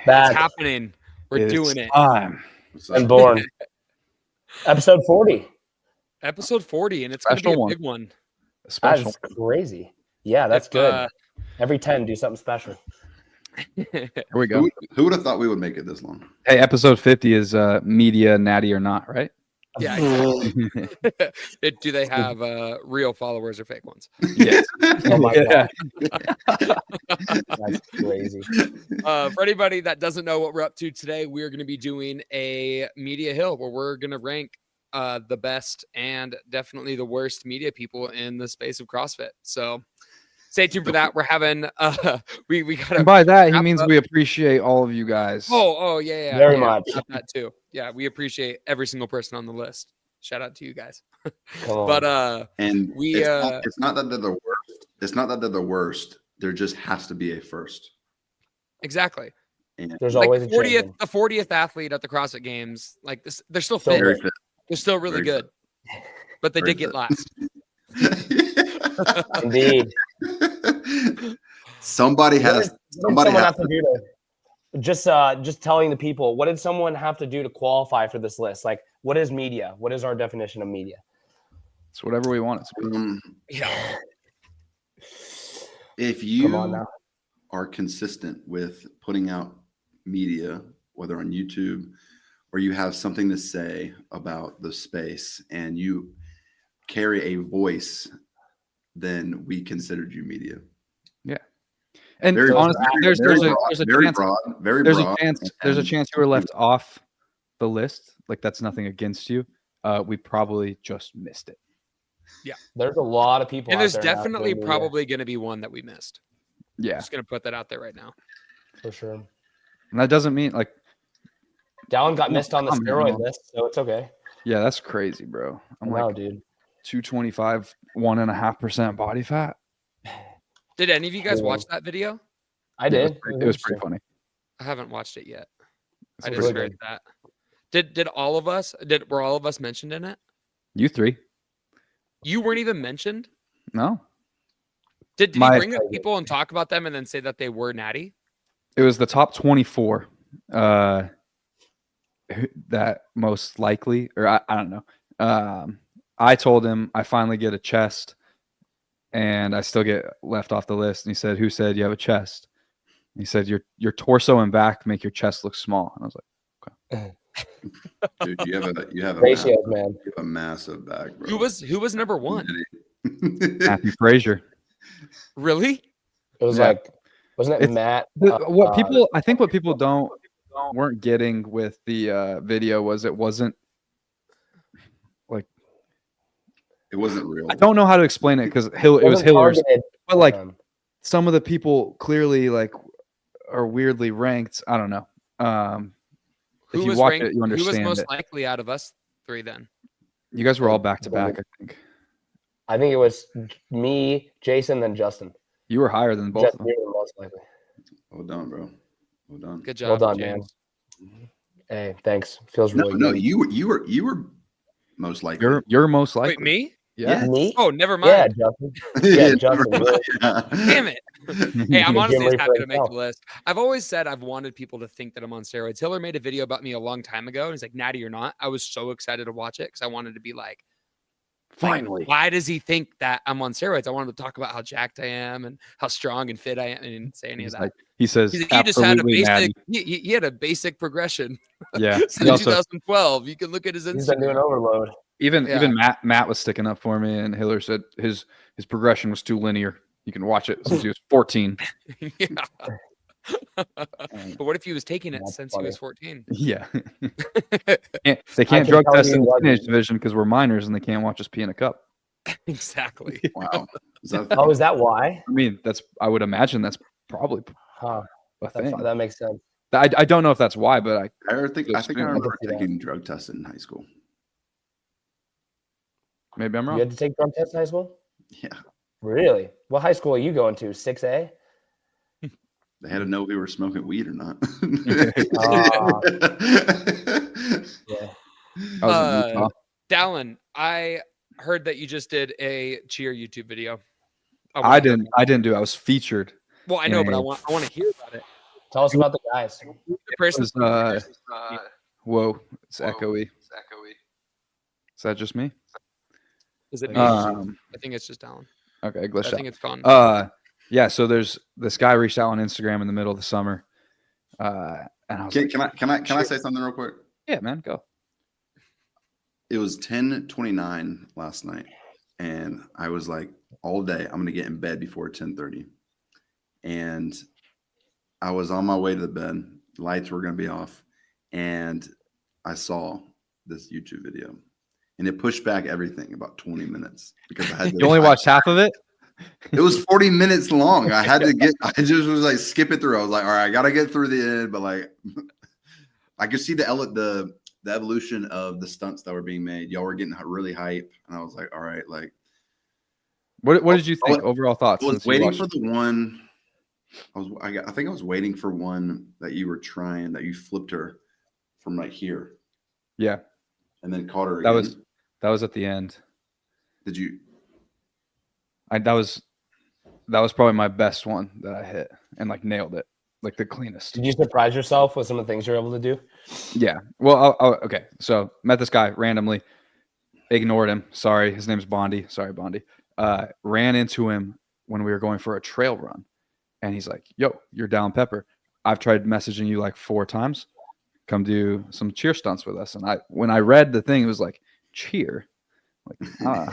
It's happening. We're doing it. Time. And born. Episode 40. Episode 40, and it's going to be a big one. That's crazy. Yeah, that's good. Every 10, do something special. Here we go. Who would have thought we would make it this long? Hey, episode 50 is media natty or not, right? Yeah. Exactly. Do they have real followers or fake ones? Yes. Oh my God. That's crazy. For anybody that doesn't know what we're up to today, we're going to be doing a media hill where we're going to rank the best and definitely the worst media people in the space of CrossFit. So stay tuned for that. We're having we got to. By that he means we appreciate all of you guys. Oh yeah. Very much. That too. Yeah, we appreciate every single person on the list. Shout out to you guys. Come on. But and we it's not that they're the worst. It's not that they're the worst. There just has to be a first. Exactly. And there's like always a 40th athlete at the CrossFit Games. Like this, they're still fit. Very fit. They're still really Very good. But they did get last. Indeed. Somebody has to do to just telling the people, what did someone have to do to qualify for this list? Like, what is media? What is our definition of media? It's whatever we want it to be. Yeah. If you are consistent with putting out media, whether on YouTube or you have something to say about the space and you carry a voice, then we considered you media. Yeah. And very, honestly, there's a chance you were left off the list. Like, that's nothing against you. We probably just missed it. Yeah. There's a lot of people. And there's definitely probably going to be one that we missed. Yeah. I'm just going to put that out there right now. For sure. And that doesn't mean like Dallin got missed on the steroid list, so it's okay. Yeah, that's crazy, bro. I'm like, dude. 225, 1.5% body fat. Did any of you guys watch that video? I did. It was pretty funny. I haven't watched it yet. It's I just heard that. Were all of us mentioned in it? You three. You weren't even mentioned? No. Did you bring up people and talk about them and then say that they were natty? It was the top 24 that most likely, or I don't know. I told him I finally get a chest and I still get left off the list. And he said, "Who said you have a chest?" And he said, your torso and back make your chest look small. And I was like, okay. Dude, you have a massive back, bro. Who was number one? Matthew Frazier. Really? It was wasn't it Matt? What people weren't getting with the video was it wasn't real. I don't know how to explain it because it was Hiller's, but like some of the people clearly like are weirdly ranked. I don't know. If you watch it, you understand. Who was most likely out of us three then? You guys were all back to back, I think. I think it was me, Jason, then Justin. You were higher than both of them. Most likely. Well done, bro. Well done. Good job. Well done, man. Hey, thanks. Feels really good. No, you were most likely. You're most likely. Wait, me? Yeah. Me? Oh, never mind. Yeah, Justin. Yeah, Justin. Damn it. Hey, I'm honestly just happy to make the list. I've always said I've wanted people to think that I'm on steroids. Hiller made a video about me a long time ago, and he's like, natty or not. I was so excited to watch it because I wanted to be like, finally. Why does he think that I'm on steroids? I wanted to talk about how jacked I am and how strong and fit I am. I didn't say any of that. Like, he says he just had a basic. He had a basic progression. Yeah. Since 2012, you can look at his Instagram. He's been doing overload. Even Matt was sticking up for me, and Hiller said his progression was too linear. You can watch it since he was 14. Yeah. But what if he was taking it since he was 14? Yeah. They can't drug test in the teenage division because we're minors and they can't watch us pee in a cup. Exactly. Wow. Is that why? I mean, I would imagine that's probably a thing. That makes sense. I don't know if that's why, but I remember taking drug tests in high school. Maybe I'm wrong. You had to take drug tests in high school? Yeah. Really? What high school are you going to? 6A? They had to know if we were smoking weed or not. Yeah. Dallin, I heard that you just did a cheer YouTube video. I didn't do it. I was featured. Well, I know, but I want to hear about it. Tell us about the guys. person. Whoa, it's echoey. Is that just me? Is it me? Um, I think it's just Alan. Okay, glitched I out. think it's gone. Yeah. So there's this guy reached out on Instagram in the middle of the summer, and I was Can I say something real quick? yeah, man, go. It was 10:29 last night, and I was like, all day I'm gonna get in bed before 10:30, and I was on my way to the bed. Lights were gonna be off, and I saw this YouTube video, and it pushed back everything about 20 minutes because I had You only watched half of it. It was 40 minutes long. I just was like skip it through. I was like, all right, I gotta get through the end, but like I could see the evolution of the stunts that were being made. Y'all were getting really hype, and I was like, all right, like What did you think? Overall thoughts? I was since you waiting watched for the one. I think I was waiting for one that you were trying that you flipped her from right here. Yeah, and then caught her again. That was at the end. Did you? That was probably my best one that I hit and like nailed it, like the cleanest. Did you surprise yourself with some of the things you're able to do? Yeah. Well, okay. So met this guy randomly, ignored him. Sorry, his name's Bondi. Sorry, Bondi. Ran into him when we were going for a trail run, and he's like, "Yo, you're down pepper. I've tried messaging you like 4 times. Come do some cheer stunts with us." And when I read the thing, it was like cheer.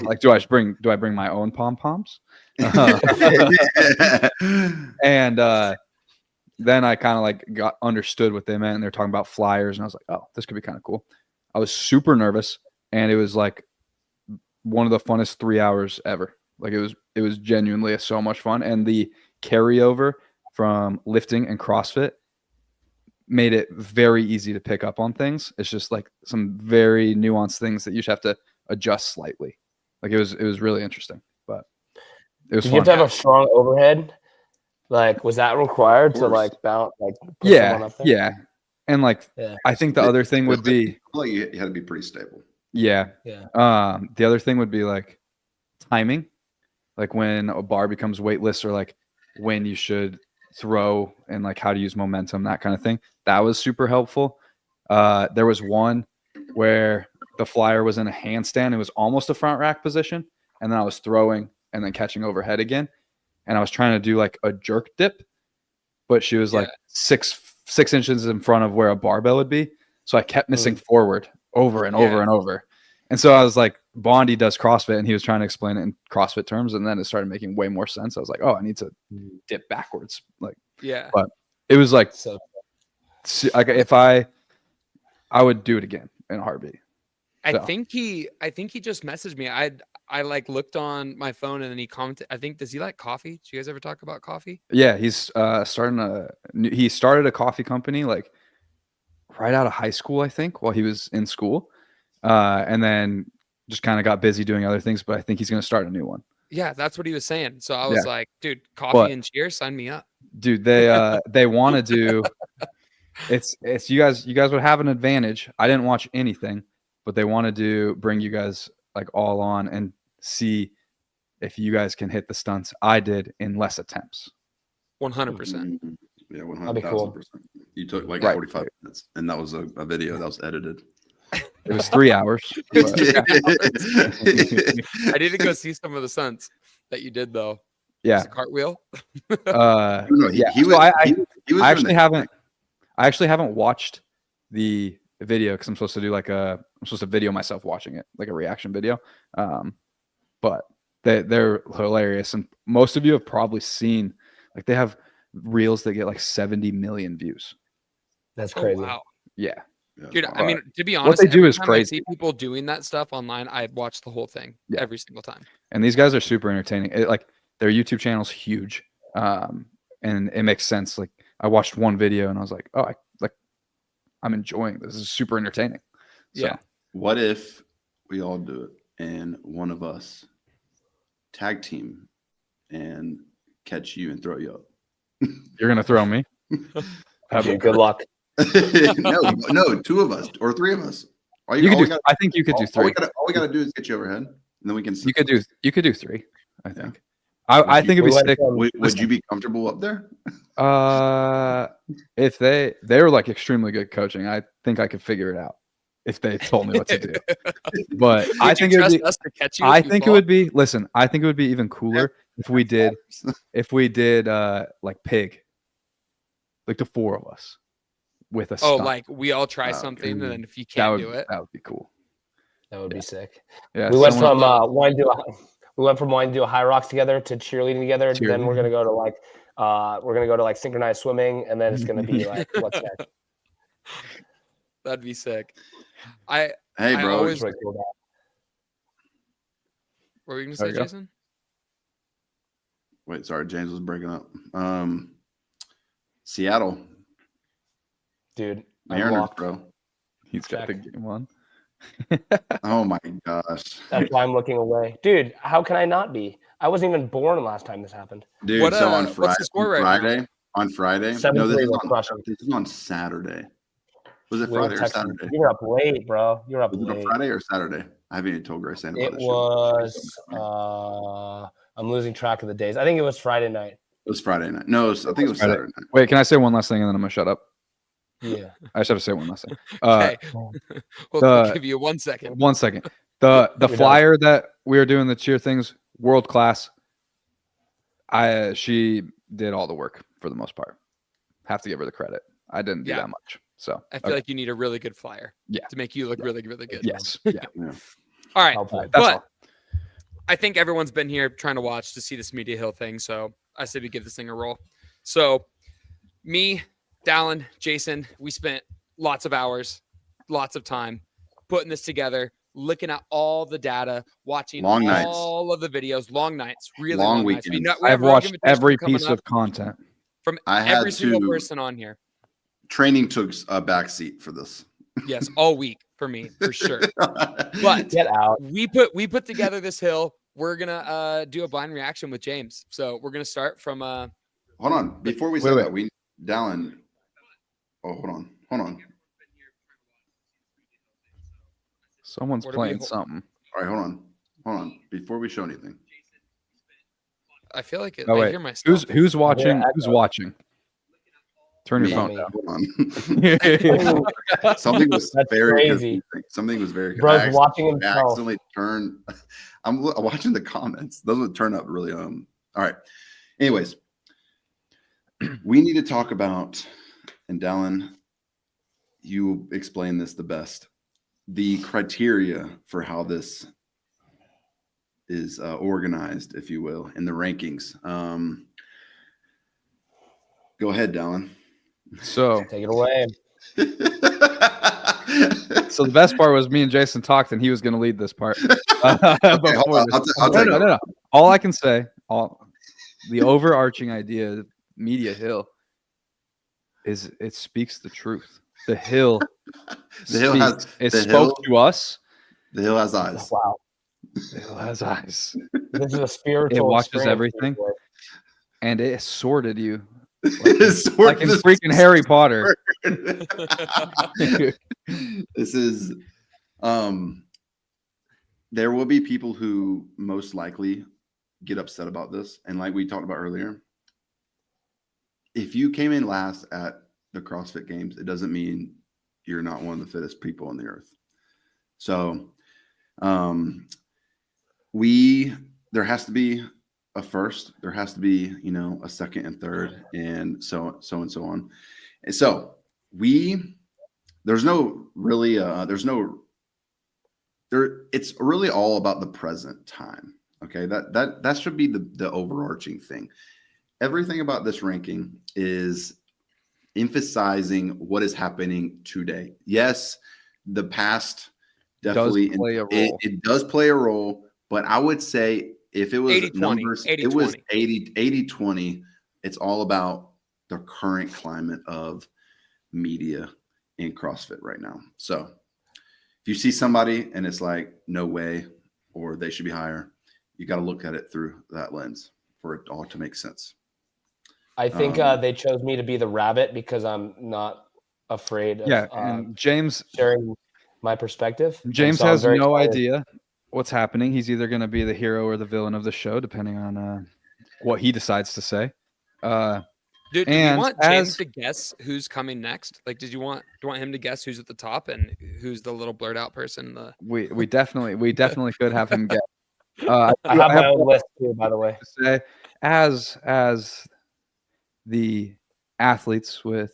Like, do I bring my own pom poms? And then I kind of like got understood what they meant, and they're talking about flyers, and I was like, oh, this could be kind of cool. I was super nervous, and it was like one of the funnest 3 hours ever. Like it was genuinely so much fun, and the carryover from lifting and CrossFit made it very easy to pick up on things. It's just like some very nuanced things that you just have to adjust slightly. Like it was really interesting, but it was Did fun. you have to have a strong overhead? Like, was that required to like bounce? Like, put someone up there? Yeah. And like, I think the other thing would be, well, you had to be pretty stable. Yeah. The other thing would be like timing, like when a bar becomes weightless, or like when you should throw and like how to use momentum, that kind of thing. That was super helpful. There was one where the flyer was in a handstand. It was almost a front rack position. And then I was throwing and then catching overhead again. And I was trying to do like a jerk dip, but she was like 6 inches in front of where a barbell would be. So I kept missing forward over and over and over. And so I was like, Bondi does CrossFit, and he was trying to explain it in CrossFit terms. And then it started making way more sense. I was like, oh, I need to dip backwards. Like, but it was like, if I would do it again in a heartbeat. I think he just messaged me. I like looked on my phone, and then he commented. I think, does he like coffee? Do you guys ever talk about coffee? Yeah, he's he started a coffee company like right out of high school, I think, while he was in school, and then just kind of got busy doing other things. But I think he's going to start a new one. Yeah, that's what he was saying. So I was like, dude, coffee and cheer, sign me up. Dude, they want to do. It's you guys would have an advantage. I didn't watch anything, but they want to bring you guys like all on and see if you guys can hit the stunts I did in less attempts. 100%. Yeah, 100,000%. You took like 45 minutes, and that was a video that was edited. It was 3 hours. I need to go see some of the stunts that you did, though. Yeah, cartwheel. I actually haven't watched the video because I'm supposed to video myself watching it, like a reaction video. But they're hilarious, and most of you have probably seen, like, they have reels that get like 70 million views. That's crazy. Oh, wow. Yeah. Dude, I mean, to be honest, what they do is crazy. I see people doing that stuff online, I watch the whole thing every single time. And these guys are super entertaining. Like, their YouTube channel's huge, and it makes sense. Like, I watched one video and I was like, oh, I'm enjoying this. This is super entertaining. So, yeah. What if we all do it and one of us tag team and catch you and throw you up? You're gonna throw me? Okay, good luck. no, 2 of us or 3 of us. I think you could do 3. All we gotta do is get you overhead, and then we can. You could do 3. I think. I think it'd be We went sick. from- Would you be comfortable up there? If they were like extremely good coaching, I think I could figure it out if they told me what to do. But I Would you think it would trust be. us to catch you? I if you think it fall? would be. Listen, I think it would be even cooler if we did like pig, like the 4 of us with a Oh, stunt. like we all try Oh, something, and then if you that can't would do it, that would be cool. That would be sick. Yeah, We went someone- from wanting to do a high rocks together to cheerleading together. Then we're gonna go to like synchronized swimming, and then it's gonna be like what's next? that'd be sick. Hey, I bro. always- It's really cool. What were you gonna There say, you go. Jason? Wait, sorry, James was breaking up. Seattle, Dude, I'm Mariners, locked. bro. he's got the Check. game on. Oh my gosh, That's why I'm looking away. Dude, how can I not be? I wasn't even born last time this happened. dude. What, so on what's Friday, the score right now? on Friday. 7-3 No, was crushing. this is on Saturday. Was it We were Friday or texting- Saturday? You were up late, bro. You were up Was it a late. Friday or Saturday? I haven't even told Grace anything It about this was. I'm losing track of the days. I think it was Friday night. It was Friday night. No, I think it was Friday. Saturday night. Wait, can I say one last thing and then I'm gonna shut up? Yeah. I should have to say one last thing. Okay, we'll the- give you 1 second. 1 second. The You're done. flyer that we were doing the cheer things, world class. She did all the work for the most part. Have to give her the credit. I didn't do Yeah. that much. So I feel like you need a really good flyer, Yeah. to make you look really, really good. yes, yeah. All right, Helpful. That's but all. I think everyone's been here trying to watch to see this Media Hill thing, so I said we give this thing a roll. So, me, Dallin, Jason, we spent lots of hours, lots of time putting this together, looking at all the data, watching Long nights. all of the videos, long nights, really Long long nights. weekends. We I've have Rogue watched Invitational every coming piece up of content. from I had every single to- person on here. Training took a backseat for this. Yes, all week for me, for sure. But But Get out. we put together this hill. We're gonna do a blind reaction with James. So we're gonna start from hold on, before we Wait, say wait. that, we Dallin. Oh, hold on. Someone's What are we playing hol- something. All right, hold on. Before we show anything, I feel like Oh, I wait. hear myself. Who's watching? Who's echo. watching? Turn your Me. phone hold on. down. Something was That's very crazy. confusing. Something was very. Bro's I accidentally- watching I himself. accidentally turned. I'm watching the comments. Those would turn up really. All right. Anyways, we need to talk about, and Dallin, you explain this the best. The criteria for how this is organized, if you will, in the rankings. Go ahead, Dallin. So Take it away. So the best part was me and Jason talked, and he was going to lead this part. Okay, hold on. I'll take it. No. All I can say, the overarching idea of Media Hill is it speaks the truth. The hill, The hill has it the spoke hill- to us. The hill has eyes. Wow. The hill has eyes, This is a spiritual. It watches experience, everything. boy. and it sorted you It's sort like in of- freaking Harry Potter. This is there will be people who most likely get upset about this, and like we talked about earlier, if you came in last at the CrossFit Games, it doesn't mean you're not one of the fittest people on the earth. So there has to be a first, there has to be, a second and third, and so on. And so it's really all about the present time. Okay. That should be the overarching thing. Everything about this ranking is emphasizing what is happening today. Yes, the past definitely play a role. It does play a role, but I would say if it was 80-20, numbers, 80-20. it was 80-20. It's all about the current climate of media in CrossFit right now. So if you see somebody and it's like, no way, or they should be higher, you got to look at it through that lens for it all to make sense. I think they chose me to be the rabbit because I'm not afraid of And James sharing my perspective. And James so I'm has very no excited. idea what's happening. He's either going to be the hero or the villain of the show, depending on what he decides to say. Do we And want James as- to guess who's coming next? Like, do you want him to guess who's at the top and who's the little blurred out person? We definitely could have him get. I have my own one list too, by the way. to say, as the athletes with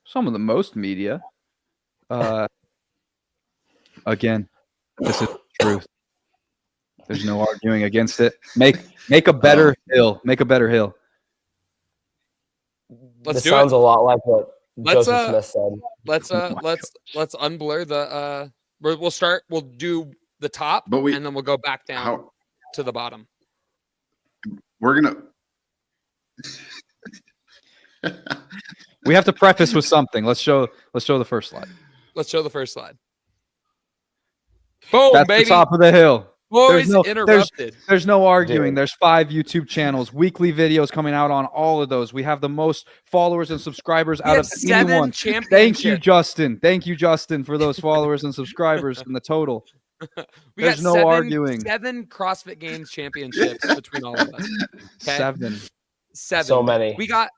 some of the most media. Again, this is the truth. There's no arguing against it. Make a better hill. Make a better hill. Let's This do sounds it. a lot like what Let's, Joseph Smith said. Let's Oh my let's unblur the we'll start. We'll do the top, But and then we'll go back down how to the bottom. we're gonna. We have to preface with something. Let's show the first slide. Let's show the first slide. Boom, That's baby. the top of the hill. Boys no- interrupted. There's no arguing. Dude. There's 5 YouTube channels, weekly videos coming out on all of those. We have the most followers and subscribers We out have of 7 anyone. championships. Thank you, Justin. Thank you, Justin, for those followers and subscribers and the total. We There's got no arguing. 7 CrossFit Games championships between all of us. Okay? 7. 7. So many. We got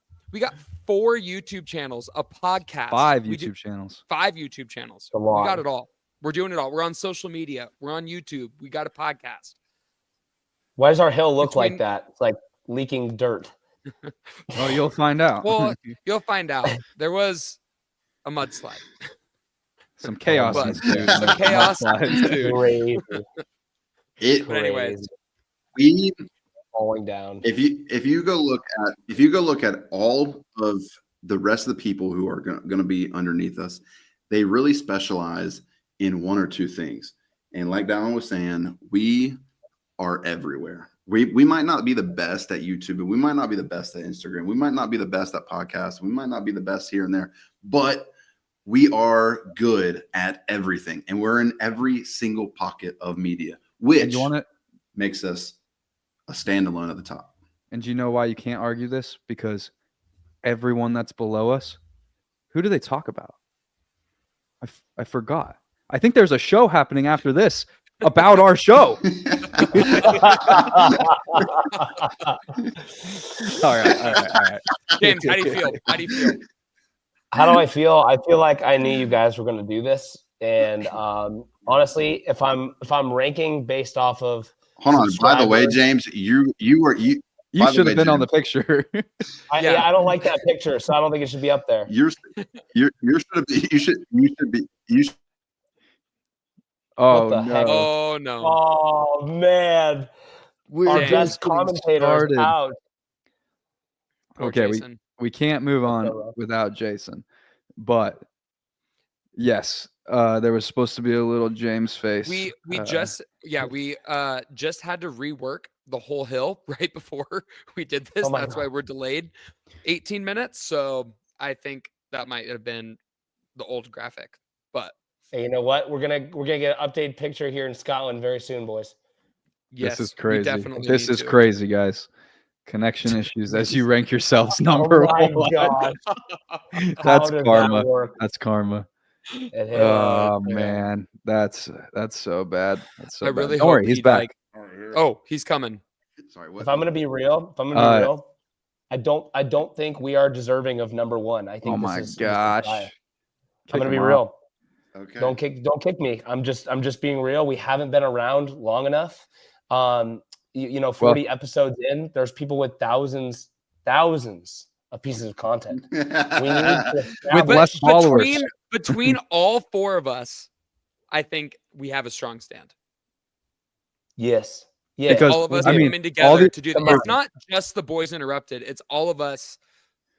4 YouTube channels, a podcast. 5 We do YouTube channels. 5 YouTube channels. A We lot. got it all. We're doing it all. We're on social media. We're on YouTube. We got a podcast. Why does our hill look Between- like that? It's like leaking dirt. Oh, you'll find out. Well, you'll find out. There was a mudslide. Some chaos But ensued. some chaos ensued. Crazy. It. But anyways, We. Falling down. If you go look at all of the rest of the people who are going to be underneath us, they really specialize in 1 or 2 things. And like Dallin was saying, we are everywhere. We might not be the best at YouTube, and we might not be the best at Instagram. We might not be the best at podcasts. We might not be the best here and there, but we are good at everything. And we're in every single pocket of media, And which you want it? makes us a standalone at the top. And do you know why you can't argue this? Because everyone that's below us, who do they talk about? I forgot. I think there's a show happening after this about our show. All right. James, how do you feel? How do you feel? How do I feel? I feel like I knew you guys were going to do this, and honestly, if I'm ranking based off of Hold on. By the way, subscribers- James, you You By the should way, have been on the Jim. picture. Yeah. I don't like that picture, so I don't think it should be up there. you should be. Oh the heck? no. Oh no. Oh man, We're our just best getting commentator started. is out. Poor Okay, Jason. we can't move on so rough. without Jason. But yes, there was supposed to be a little James face. We Uh, just had to rework the whole hill right before we did this. Oh my That's God. why we're delayed 18 minutes. So I think that might have been the old graphic. But Hey, you know what? We're gonna get an updated picture here in Scotland very soon, boys. yes, this is we crazy. definitely This need is to. crazy, guys. Connection issues as you rank yourselves Oh number my one. God, That's how does karma. that work? That's karma. It hit. Oh yeah. man, that's so bad. That's so I bad. really Don't hope worry, he's he'd, back. like- oh, he's coming. Sorry. What? If I'm gonna be real, I don't think we are deserving of number one. I think. Oh this my is gosh. biased. Kick I'm gonna be him off. real. Okay. Don't kick me. I'm just being real. We haven't been around long enough. 40 episodes in, there's people with thousands of pieces of content. We need to With establish- less followers. Between all 4 of us, I think we have a strong stand. Yes. Yeah. Because- All of us I mean, coming all together the- to do Come that. on. It's not just the boys interrupted. It's all of us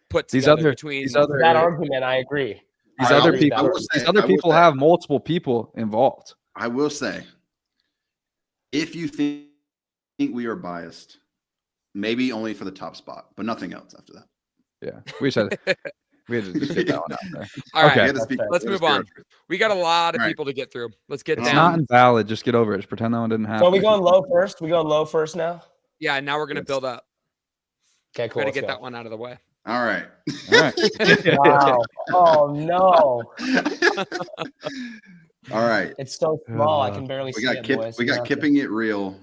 put These together other- between these other- that argument, I agree. These I other agree with that people, argument. these other I will people say- have multiple people involved. I will say, if you think we are biased, maybe only for the top spot, but nothing else after that. Yeah, we had to just get that one out there. All right, Okay. We had to speak- let's we had move to speak on. our truth. We got a lot of All right. people to get through. Let's get It's down. not invalid. Just get over it. Just pretend that one didn't happen. So are we going low first? We going low first now? Yeah, now we're gonna Yes. build up. Okay, cool. Try to let's get go. that one out of the way. All right. All right. Wow. Oh no. All right. It's so small. I can barely We see got it, Kip. boys. We You're got gonna have to- Kipping It Real.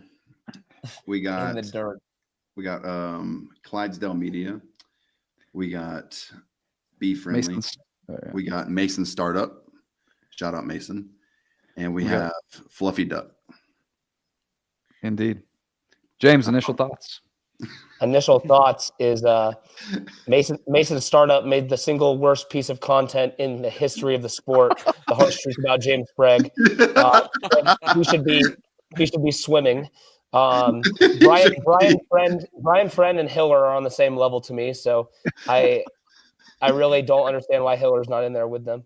We in got the dirt. Clydesdale Media. We got Be Friendly. We got Mason Startup. Shout out Mason. And we have Fluffy Duck. Indeed. James, initial thoughts? Initial thoughts is Mason's startup made the single worst piece of content in the history of the sport. The Hard Truth about James Craig. He should be swimming. Brian Friend and Hiller are on the same level to me, so I really don't understand why Hiller's not in there with them.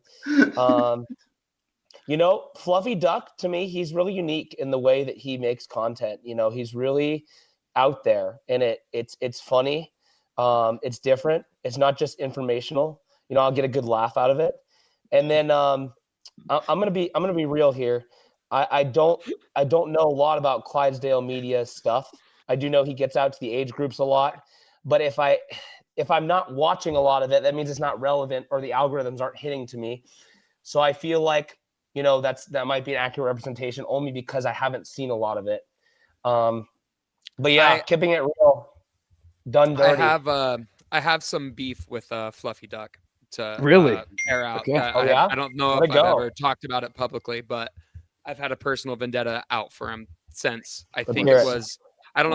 Fluffy Duck, to me, he's really unique in the way that he makes content. He's really out there, and it's funny. It's different. It's not just informational. I'll get a good laugh out of it. And then I'm gonna be real here. I don't know a lot about Clydesdale Media stuff. I do know he gets out to the age groups a lot, but if I'm not watching a lot of it, that means it's not relevant or the algorithms aren't hitting to me. So I feel like that might be an accurate representation only because I haven't seen a lot of it. But yeah, keeping it real, done dirty. I have some beef with Fluffy Duck to really air out. Okay. I don't know if I've ever talked about it publicly, but I've had a personal vendetta out for him since I don't know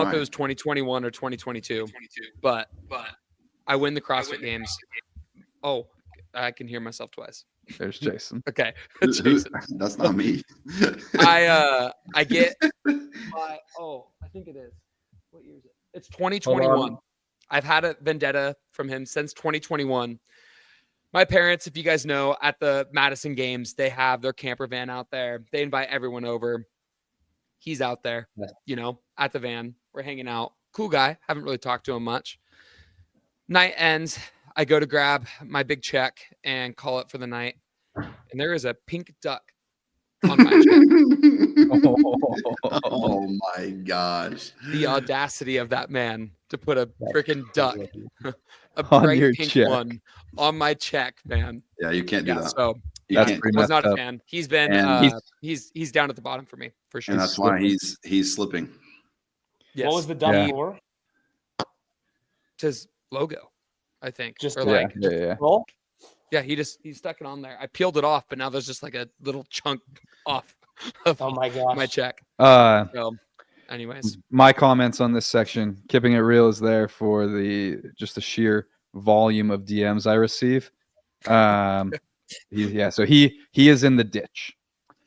if it was 2021 or 2022, but I win the CrossFit Games. Oh, I can hear myself twice. There's Jason. Okay. Jason. That's not me. I get I think it is. What year is it? It's 2021. I've had a vendetta from him since 2021. My parents, if you guys know, at the Madison Games, they have their camper van out there. They invite everyone over. He's out there, at the van. We're hanging out. Cool guy. Haven't really talked to him much. Night ends. I go to grab my big check and call it for the night. And there is a pink duck on my check. Oh my gosh. The audacity of that man to put a freaking duck, a On bright your pink check. one, on my check, man. Yeah, you can't do that. So That's I pretty was not messed a up. fan. He's been he's down at the bottom for me for sure. And that's why he's slipping. Yes. What was the duck for? It's his logo, I think. Just or he stuck it on there. I peeled it off, but now there's just like a little chunk off of my gosh. my check. So anyways, my comments on this section, keeping it real, is there for the sheer volume of DMs I receive. So he is in the ditch.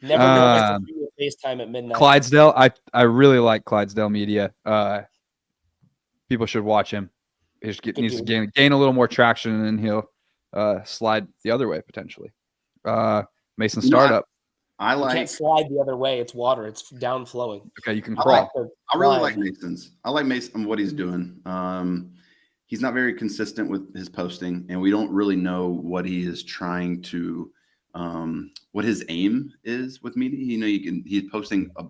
Never realized to do a FaceTime at midnight. Clydesdale, I really like Clydesdale Media. People should watch him. He needs to gain a little more traction, and then he'll slide the other way potentially. Mason Startup. You can't slide the other way. It's water. It's down flowing. Okay, you can crawl. I really like Mason's. I like Mason, what he's doing. He's not very consistent with his posting, and we don't really know what he is trying to, what his aim is with media. He's posting a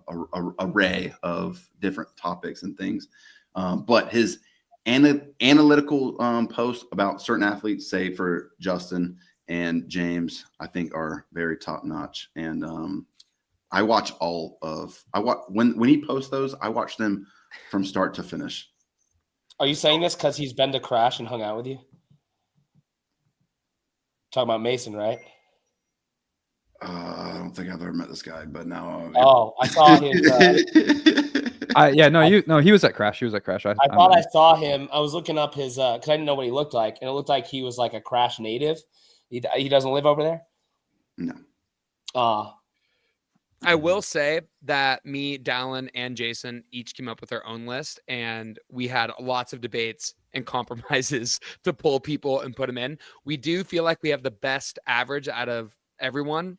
array of different topics and things, but his analytical posts about certain athletes, say for Justin and James, I think are very top notch. And I watch when he posts those, I watch them from start to finish. Are you saying this because he's been to Crash and hung out with you? Talking about Mason, right? I don't think I've ever met this guy, but now. I saw his. He was at Crash. I thought I saw him. I was looking up his because I didn't know what he looked like, and it looked like he was like a Crash native. He doesn't live over there. No. I will say that me, Dallin, and Jason each came up with our own list, and we had lots of debates and compromises to pull people and put them in. We do feel like we have the best average out of everyone,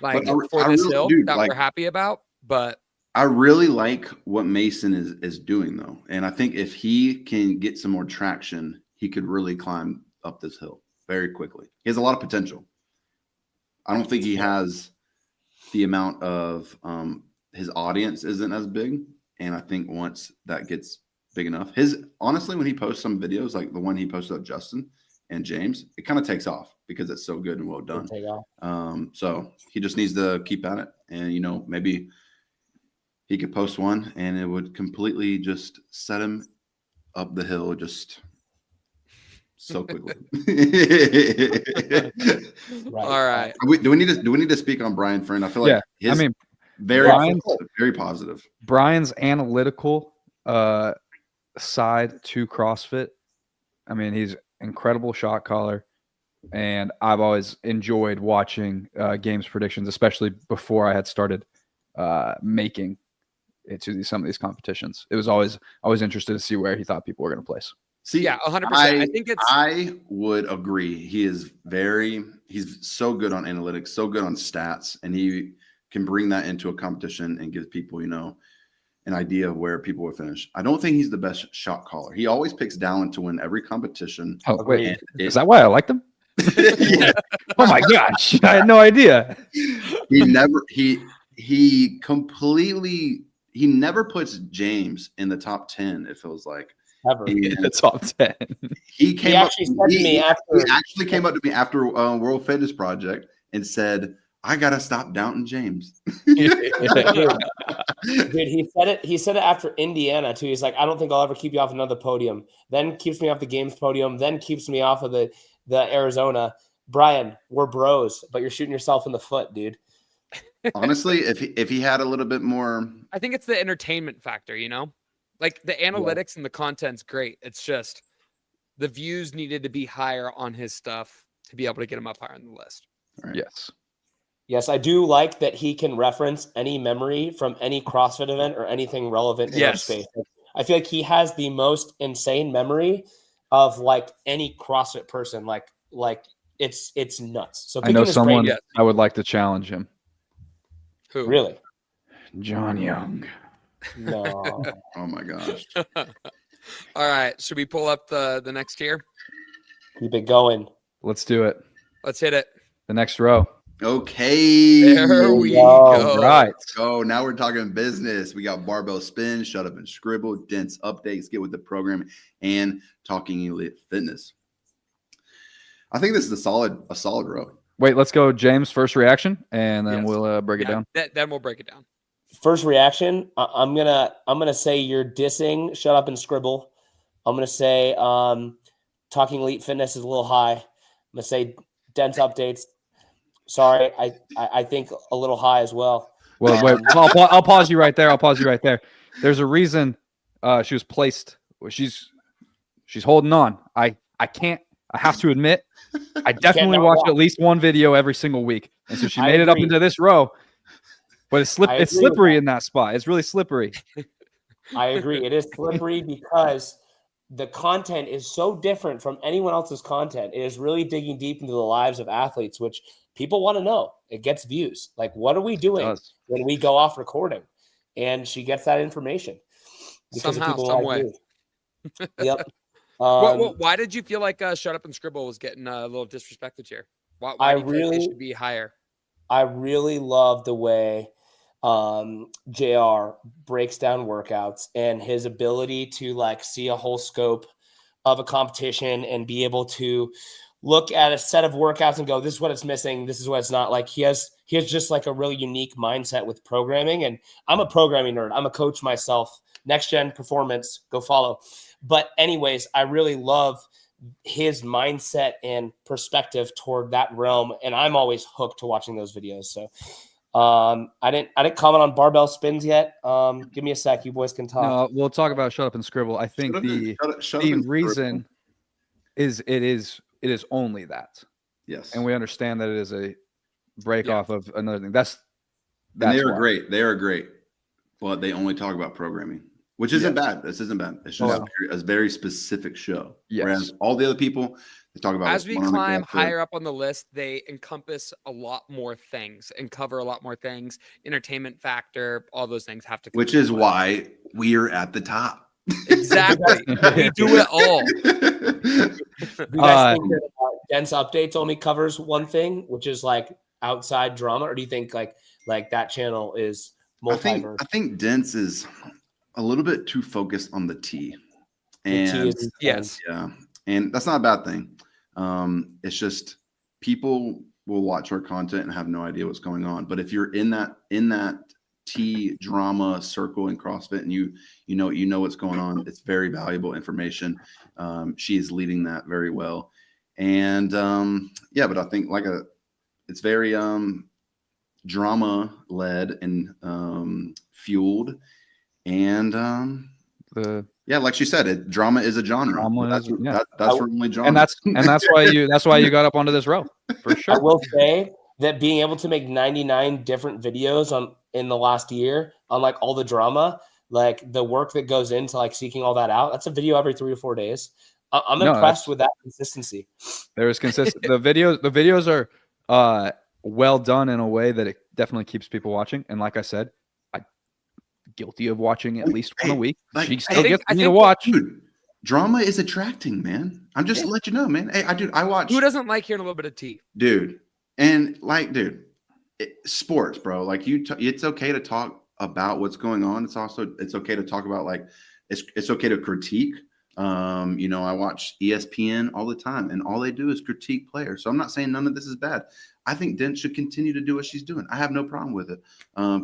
we're happy about. But I really like what Mason is doing, though, and I think if he can get some more traction, he could really climb up this hill very quickly. He has a lot of potential. I don't think he has the amount of his audience isn't as big, and I think once that gets big enough, honestly, when he posts some videos like the one he posted of Justin and James, it kind of takes off because it's so good and well done. So he just needs to keep at it, and maybe he could post one and it would completely just set him up the hill just so quickly. Right. All right. Do we need to speak on Brian Friend? I feel like very positive. Brian's analytical side to CrossFit. I mean, he's incredible shot caller, and I've always enjoyed watching games predictions, especially before I had started making it to some of these competitions. It was always interested to see where he thought people were going to place. See, yeah, 100%. I would agree. He's so good on analytics, so good on stats, and he can bring that into a competition and give people, an idea of where people will finish. I don't think he's the best shot caller. He always picks Dallin to win every competition. Oh, wait. Is that why I liked him? Yeah. Oh my gosh. I had no idea. He never puts James in the top 10, it feels like. Ever. In the top 10. He actually came up to me after World Fitness Project and said, I gotta stop doubting James. Dude, he said it after Indiana too. He's like, I don't think I'll ever keep you off another podium. Then keeps me off the games podium. Then keeps me off of the Arizona. Brian, we're bros, but you're shooting yourself in the foot, dude. Honestly, if he had a little bit more, I think it's the entertainment factor, like the analytics and the content's great. It's just the views needed to be higher on his stuff to be able to get him up higher on the list. Right. Yes, I do like that he can reference any memory from any CrossFit event or anything relevant in our space. I feel like he has the most insane memory of like any CrossFit person. Like it's nuts. So I know someone I would like to challenge him. Who? Really? John Young. No. Oh my gosh. All right. Should we pull up the next tier? Keep it going. Let's do it. Let's hit it. The next row. Okay. There we go. All right. Let's go. Now we're talking business. We got barbell spin, shut up and scribble, dense updates, get with the program, and talking elite fitness. I think this is a solid row. Wait, let's go. James, first reaction, and then we'll break it down. Then we'll break it down. First reaction. I'm gonna say you're dissing. Shut up and scribble. I'm gonna say talking elite fitness is a little high. I'm gonna say dense updates. Sorry, I think a little high as well. Well, wait, I'll pause you right there. There's a reason she was placed. She's holding on. I have to admit, I definitely watch at least one video every single week, and so she made it up into this row. But it's slippery in that spot. It's really slippery. I agree. It is slippery because the content is so different from anyone else's content. It is really digging deep into the lives of athletes, which people want to know. It gets views. Like, what are we doing when we go off recording? And she gets that information because somehow, of people some like way. me. Yep. Why did you feel like Shut Up and Scribble was getting a little disrespected here? Why do you think they should be higher? I really love the way JR breaks down workouts and his ability to like see a whole scope of a competition and be able to look at a set of workouts and go, this is what it's missing. This is what it's not. Like he has just like a really unique mindset with programming. And I'm a programming nerd. I'm a coach myself. Next Gen Performance, go follow. But anyways, I really love his mindset and perspective toward that realm. And I'm always hooked to watching those videos. So I didn't comment on barbell spins yet. Give me a sec. You boys can talk. No, we'll talk about Shut Up and Scribble. I think the reason is it is only that. Yes. And we understand that it is a break off of another thing. That's and they are great. They are great. But they only talk about programming, which isn't bad. This isn't bad. It's just a very specific show. Yes. Whereas all the other people, they talk about as we climb higher up on the list, they encompass a lot more things and cover a lot more things. Entertainment factor, all those things have to come. Which is why we're at the top. Exactly. We do it all. You guys think that dense updates only covers one thing, which is like outside drama, or do you think like that channel is multiverse? I think dense is a little bit too focused on the T. And yes, yeah, and that's not a bad thing. It's just people will watch our content and have no idea what's going on. But if you're in that T drama circle in CrossFit, and you know what's going on. It's very valuable information. She is leading that very well, and but I think it's very drama led and fueled, and like she said, drama is a genre. That's her only genre, and that's why you got up onto this row for sure. I will say that being able to make 99 different videos in the last year on like all the drama, like the work that goes into like seeking all that out, that's a video every 3 to 4 days. I'm impressed with that consistency. There is consistent. The videos are well done in a way that it definitely keeps people watching. And like I said, I'm guilty of watching at least one a week. She still gets me to watch. Dude, drama is attracting, man. I'm just to let you know, man. Hey, I watch. Who doesn't like hearing a little bit of tea, dude? And like, dude, sports, bro. Like it's okay to talk about what's going on. It's okay to talk about like it's okay to critique. I watch ESPN all the time, and all they do is critique players. So I'm not saying none of this is bad. I think Dent should continue to do what she's doing. I have no problem with it.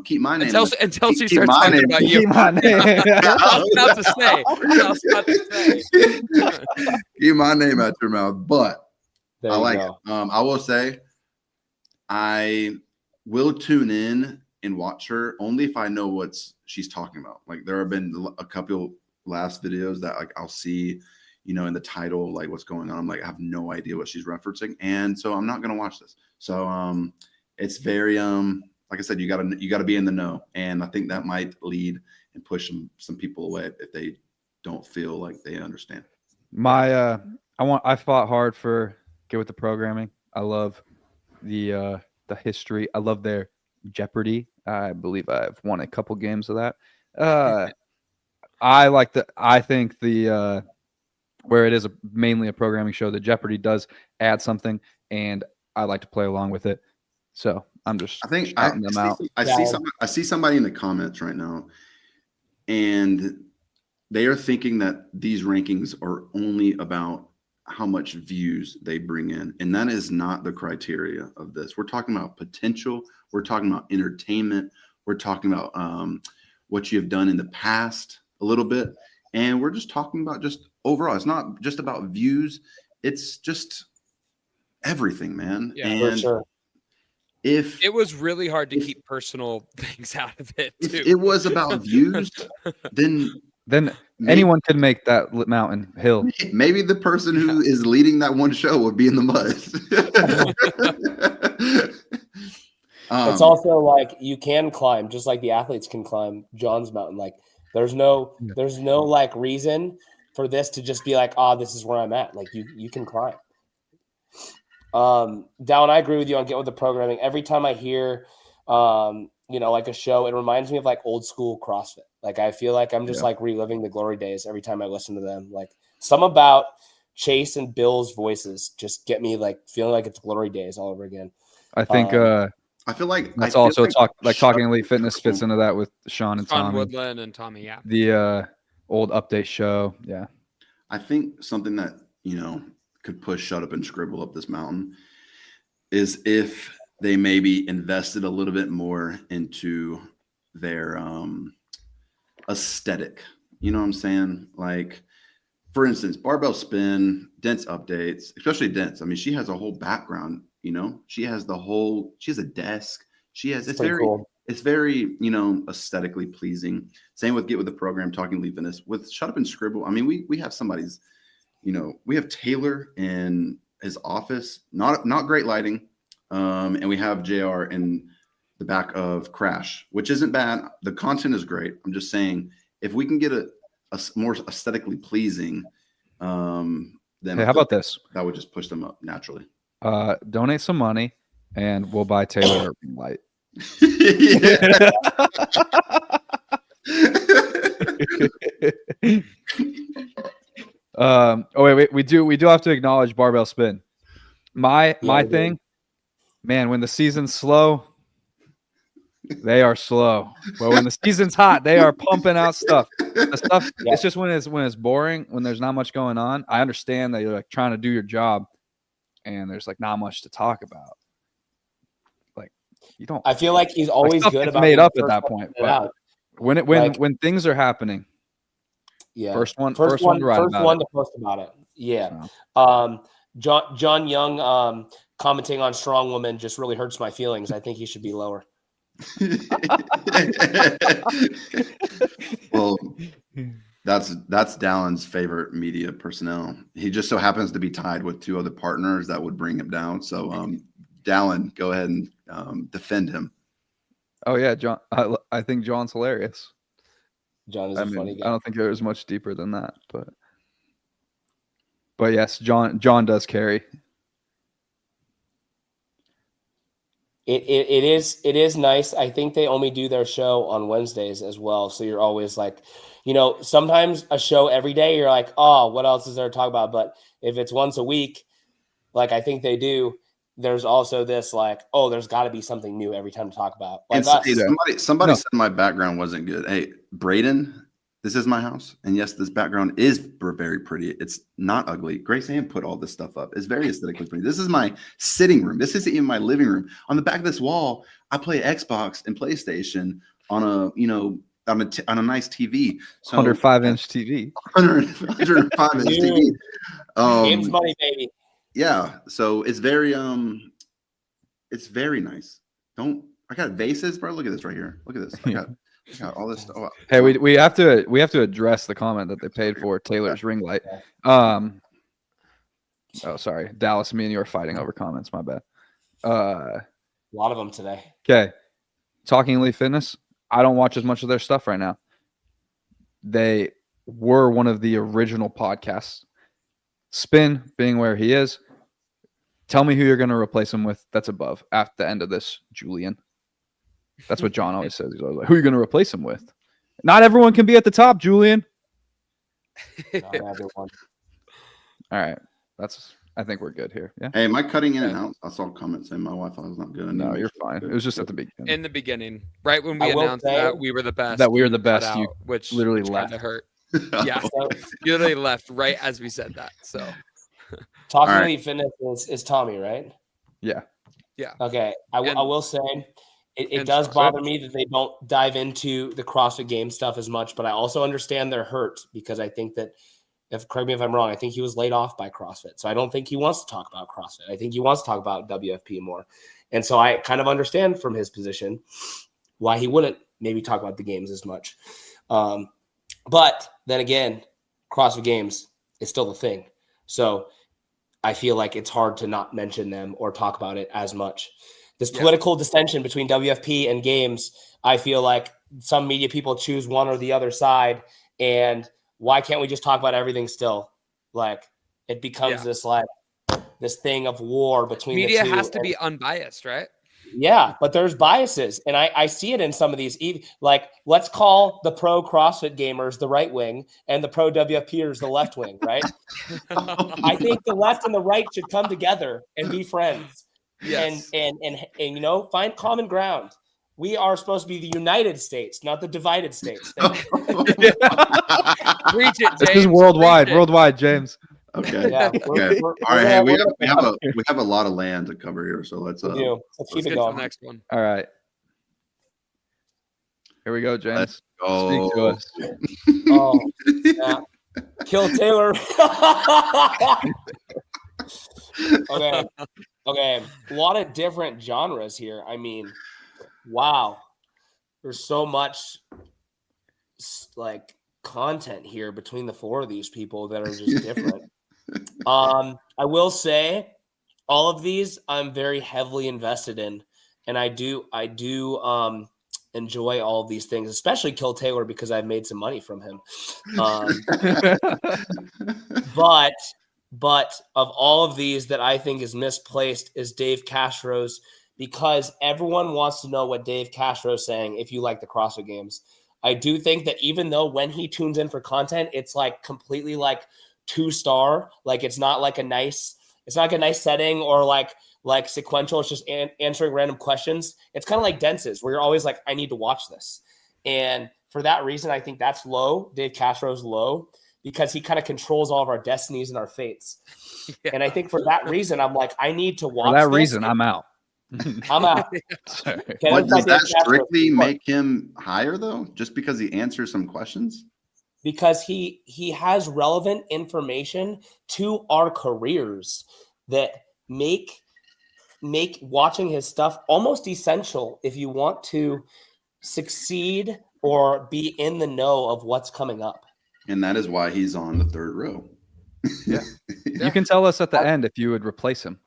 Keep my name until she starts talking about you. Keep my name. I was about to say. Keep my name out your mouth. But I like it. I will say, I will tune in and watch her only if I know what she's talking about. Like there have been a couple last videos that like I'll see, in the title, like what's going on. I'm like, I have no idea what she's referencing. And so I'm not going to watch this. So it's very, like I said, you gotta be in the know. And I think that might lead and push some people away if they don't feel like they understand. I fought hard for Get With The Programming. I love the history. I love their Jeopardy. I believe I've won a couple games of that. I think where it is mainly a programming show, the Jeopardy does add something, and I like to play along with it. So I'm just shouting them out. I see somebody in the comments right now, and they are thinking that these rankings are only about how much views they bring in, and that is not the criteria of this. We're talking about potential. We're talking about entertainment. We're talking about what you have done in the past a little bit, and we're just talking about just overall. It's not just about views. It's just everything, man. Yeah, and for sure. If it was really hard to keep personal things out of it, too. If it was about views, then anyone could make that mountain hill. Maybe the person who is leading that one show would be in the mud. It's also like you can climb just like the athletes can climb John's mountain. Like there's no like reason for this to just be like, this is where I'm at. Like you can climb. Dallin, I agree with you on Get With The Programming. Every time I hear, like a show, it reminds me of like old school CrossFit. Like I feel like I'm just like reliving the glory days every time I listen to them. Like some about Chase and Bill's voices just get me like feeling like it's glory days all over again. I think I feel like that's also Talking Elite Fitness fits into that with Sean and Tommy. Woodland and Tommy, yeah. The old update show, yeah. I think something that could push Shut Up and Scribble up this mountain is if they maybe invested a little bit more into their aesthetic. You know what I'm saying? Like, for instance, barbell spin, Dent's updates, especially Dent's. I mean, she has a whole background. She has a desk. It's very cool. It's very, aesthetically pleasing. Same with Get With The Program, Talking Elite Fitness. With Shut Up and Scribble, I mean, we have somebody's, we have Taylor in his office, not great lighting. And we have JR in the back of Crash, which isn't bad. The content is great. I'm just saying, if we can get a more aesthetically pleasing, then hey, how about this? That would just push them up naturally. Donate some money, and we'll buy Taylor a ring light. Wait, we do have to acknowledge barbell spin. My thing, man, when the season's slow, they are slow. But when the season's hot, they are pumping out stuff. The stuff, it's just when it's boring, when there's not much going on. I understand that you're like trying to do your job, and there's like not much to talk about. Like You don't. I feel like he's always stuff good gets about made being up the at first that one to point. get it out. But when things are happening, Yeah. first one to write first about one it. to post about it. Yeah. So. John Young commenting on strong woman just really hurts my feelings. I think he should be lower. Well, that's Dallin's favorite media personnel. He just so happens to be tied with 2 other partners that would bring him down. So Dallin, go ahead and defend him. Oh yeah, John. I think John's hilarious. John is a funny guy. I don't think it was much deeper than that, but yes, John does carry. It is nice. I think they only do their show on Wednesdays as well. So you're always like, sometimes a show every day, you're like, oh, what else is there to talk about? But if it's once a week, like I think they do, there's also this like, oh, there's got to be something new every time to talk about. Like somebody said my background wasn't good. Hey, Braden, this is my house. And yes, this background is very pretty. It's not ugly. Grace Ann put all this stuff up. It's very aesthetically pretty. This is my sitting room. This isn't even my living room. On the back of this wall, I play Xbox and PlayStation on a nice TV. So 105-inch TV. 105-inch TV. Games money, baby. Yeah. So it's very nice. I got vases, bro. Look at this right here. Look at this. I got all this stuff. Hey, we have to address the comment that they paid for Taylor's ring light. Oh, sorry, Dallas. Me and you are fighting over comments. My bad. A lot of them today. Okay, Talking Elite Fitness. I don't watch as much of their stuff right now. They were one of the original podcasts. Spin being where he is. Tell me who you're going to replace him with. That's above at the end of this, Julian. That's what John always says. He's always like, who are you going to replace him with? Not everyone can be at the top, Julian. All right. I think we're good here. Yeah. Hey, am I cutting in and out? I saw comments saying my Wi-Fi was not good. No, you're fine. It was just at the beginning. In the beginning, right when we announced that we were the best. That we were the best. You which literally left. left. Hurt. Yeah. You literally left right as we said that. So. Talking Elite Fitness is Tommy, right? Yeah. Yeah. Okay. I will say it does bother me that they don't dive into the CrossFit game stuff as much, but I also understand their hurt because I think that correct me if I'm wrong, I think he was laid off by CrossFit. So I don't think he wants to talk about CrossFit. I think he wants to talk about WFP more. And so I kind of understand from his position why he wouldn't maybe talk about the games as much. But then again, CrossFit Games is still the thing. So I feel like it's hard to not mention them or talk about it as much. This political dissension between WFP and games, I feel like some media people choose one or the other side. And why can't we just talk about everything still? Like it becomes this thing of war between media the two. Has to be unbiased, right? Yeah, but there's biases. And I see it in some of these. Like, let's call the pro CrossFit gamers the right wing and the pro WFPers the left wing, right? I think the left and the right should come together and be friends. Yes. And find common ground. We are supposed to be the United States, not the divided states. Preach it, James. This is worldwide, James. Okay. Yeah, okay. All right. Hey, we have a lot of land to cover here, so let's keep it going. going. The next one. All right. Here we go, James. Let's go. Speak to us. Oh, yeah. Kill Taylor. Okay. A lot of different genres here. I mean, wow. There's so much like content here between the four of these people that are just different. I will say all of these I'm very heavily invested in, and I do enjoy all of these things, especially Kill Taylor because I've made some money from him. But of all of these that I think is misplaced is Dave Castro's, because everyone wants to know what Dave Castro's saying if you like the CrossFit Games. I do think that even though when he tunes in for content, it's like completely like 2-star, like it's not like a nice setting or like sequential. It's just answering random questions. It's kind of like Denses where you're always like, I need to watch this. And for that reason, I think that's low. Dave Castro's low because he kind of controls all of our destinies and our fates. Yeah. And I think for that reason, I'm like, I need to watch For that this. reason, I'm out. I'm out. Sorry. Okay, What, that's does my that Dave Castro. strictly make him higher though? Just because he answers some questions? Because he has relevant information to our careers that make watching his stuff almost essential if you want to succeed or be in the know of what's coming up. And that is why he's on the third row. Yeah. You can tell us at the end if you would replace him.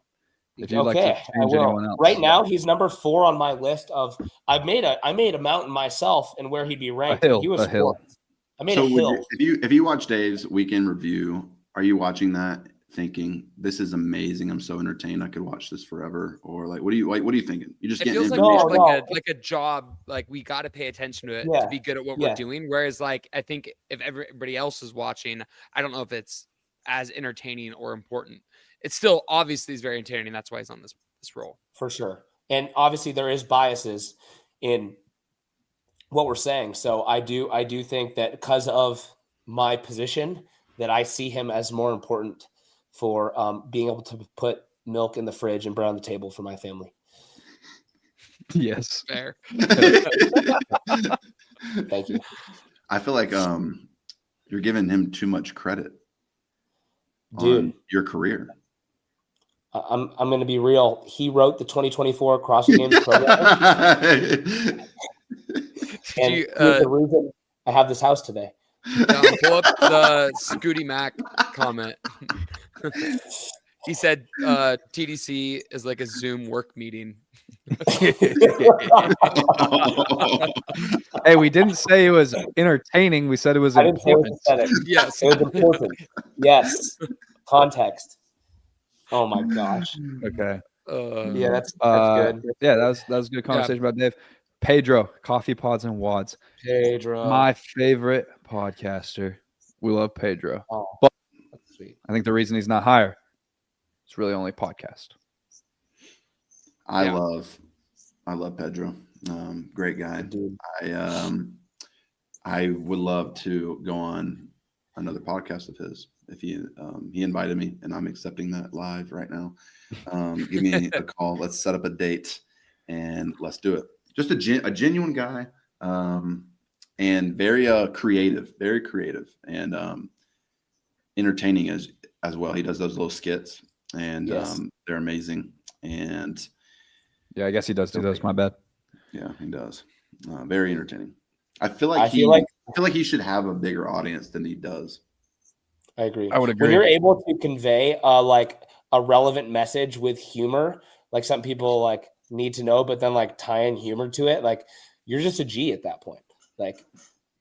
If you'd like to I change will. anyone else. Right now, he's number 4 on my list of. I made a mountain myself and where he'd be ranked. hill, He was a hill. 4th. I made a hill. If you watch Dave's weekend review, are you watching that thinking this is amazing? I'm so entertained. I could watch this forever. Or like, what are you thinking? You just It getting feels like information? we have like a job. Like we got to pay attention to it to be good at what we're doing. Whereas like I think if everybody else is watching, I don't know if it's as entertaining or important. It's still obviously is very entertaining. That's why he's on this role for sure. And obviously there is biases in what we're saying. So I do think that because of my position that I see him as more important for being able to put milk in the fridge and bread on the table for my family. Yes. Fair. Thank you. I feel like you're giving him too much credit, dude, on your career. I'm going to be real. He wrote the 2024 CrossFit Games program. And he's the reason I have this house today. Pull up the Scooty Mac comment. He said TDC is like a Zoom work meeting. Hey, we didn't say it was entertaining. We said it was important. Yes, it was important. Yes, context. Oh my gosh. Okay. Yeah, that's good. Yeah, that was a good conversation about Dave. Pedro, Coffee Pods and Wads. Pedro, my favorite podcaster. We love Pedro, but that's sweet. I think the reason he's not higher, it's really only podcast. I love Pedro. Great guy. Dude. I would love to go on another podcast of his. If he invited me, and I'm accepting that live right now. Give me a call. Let's set up a date, and let's do it. Just a genuine guy, and very creative, and entertaining as well. He does those little skits, and they're amazing. And yeah, I guess he does do those. My bad. Yeah, he does. Very entertaining. I feel like he should have a bigger audience than he does. I agree. I would agree. When you're able to convey like a relevant message with humor, like some people like need to know, but then like tie in humor to it, like you're just a G at that point. Like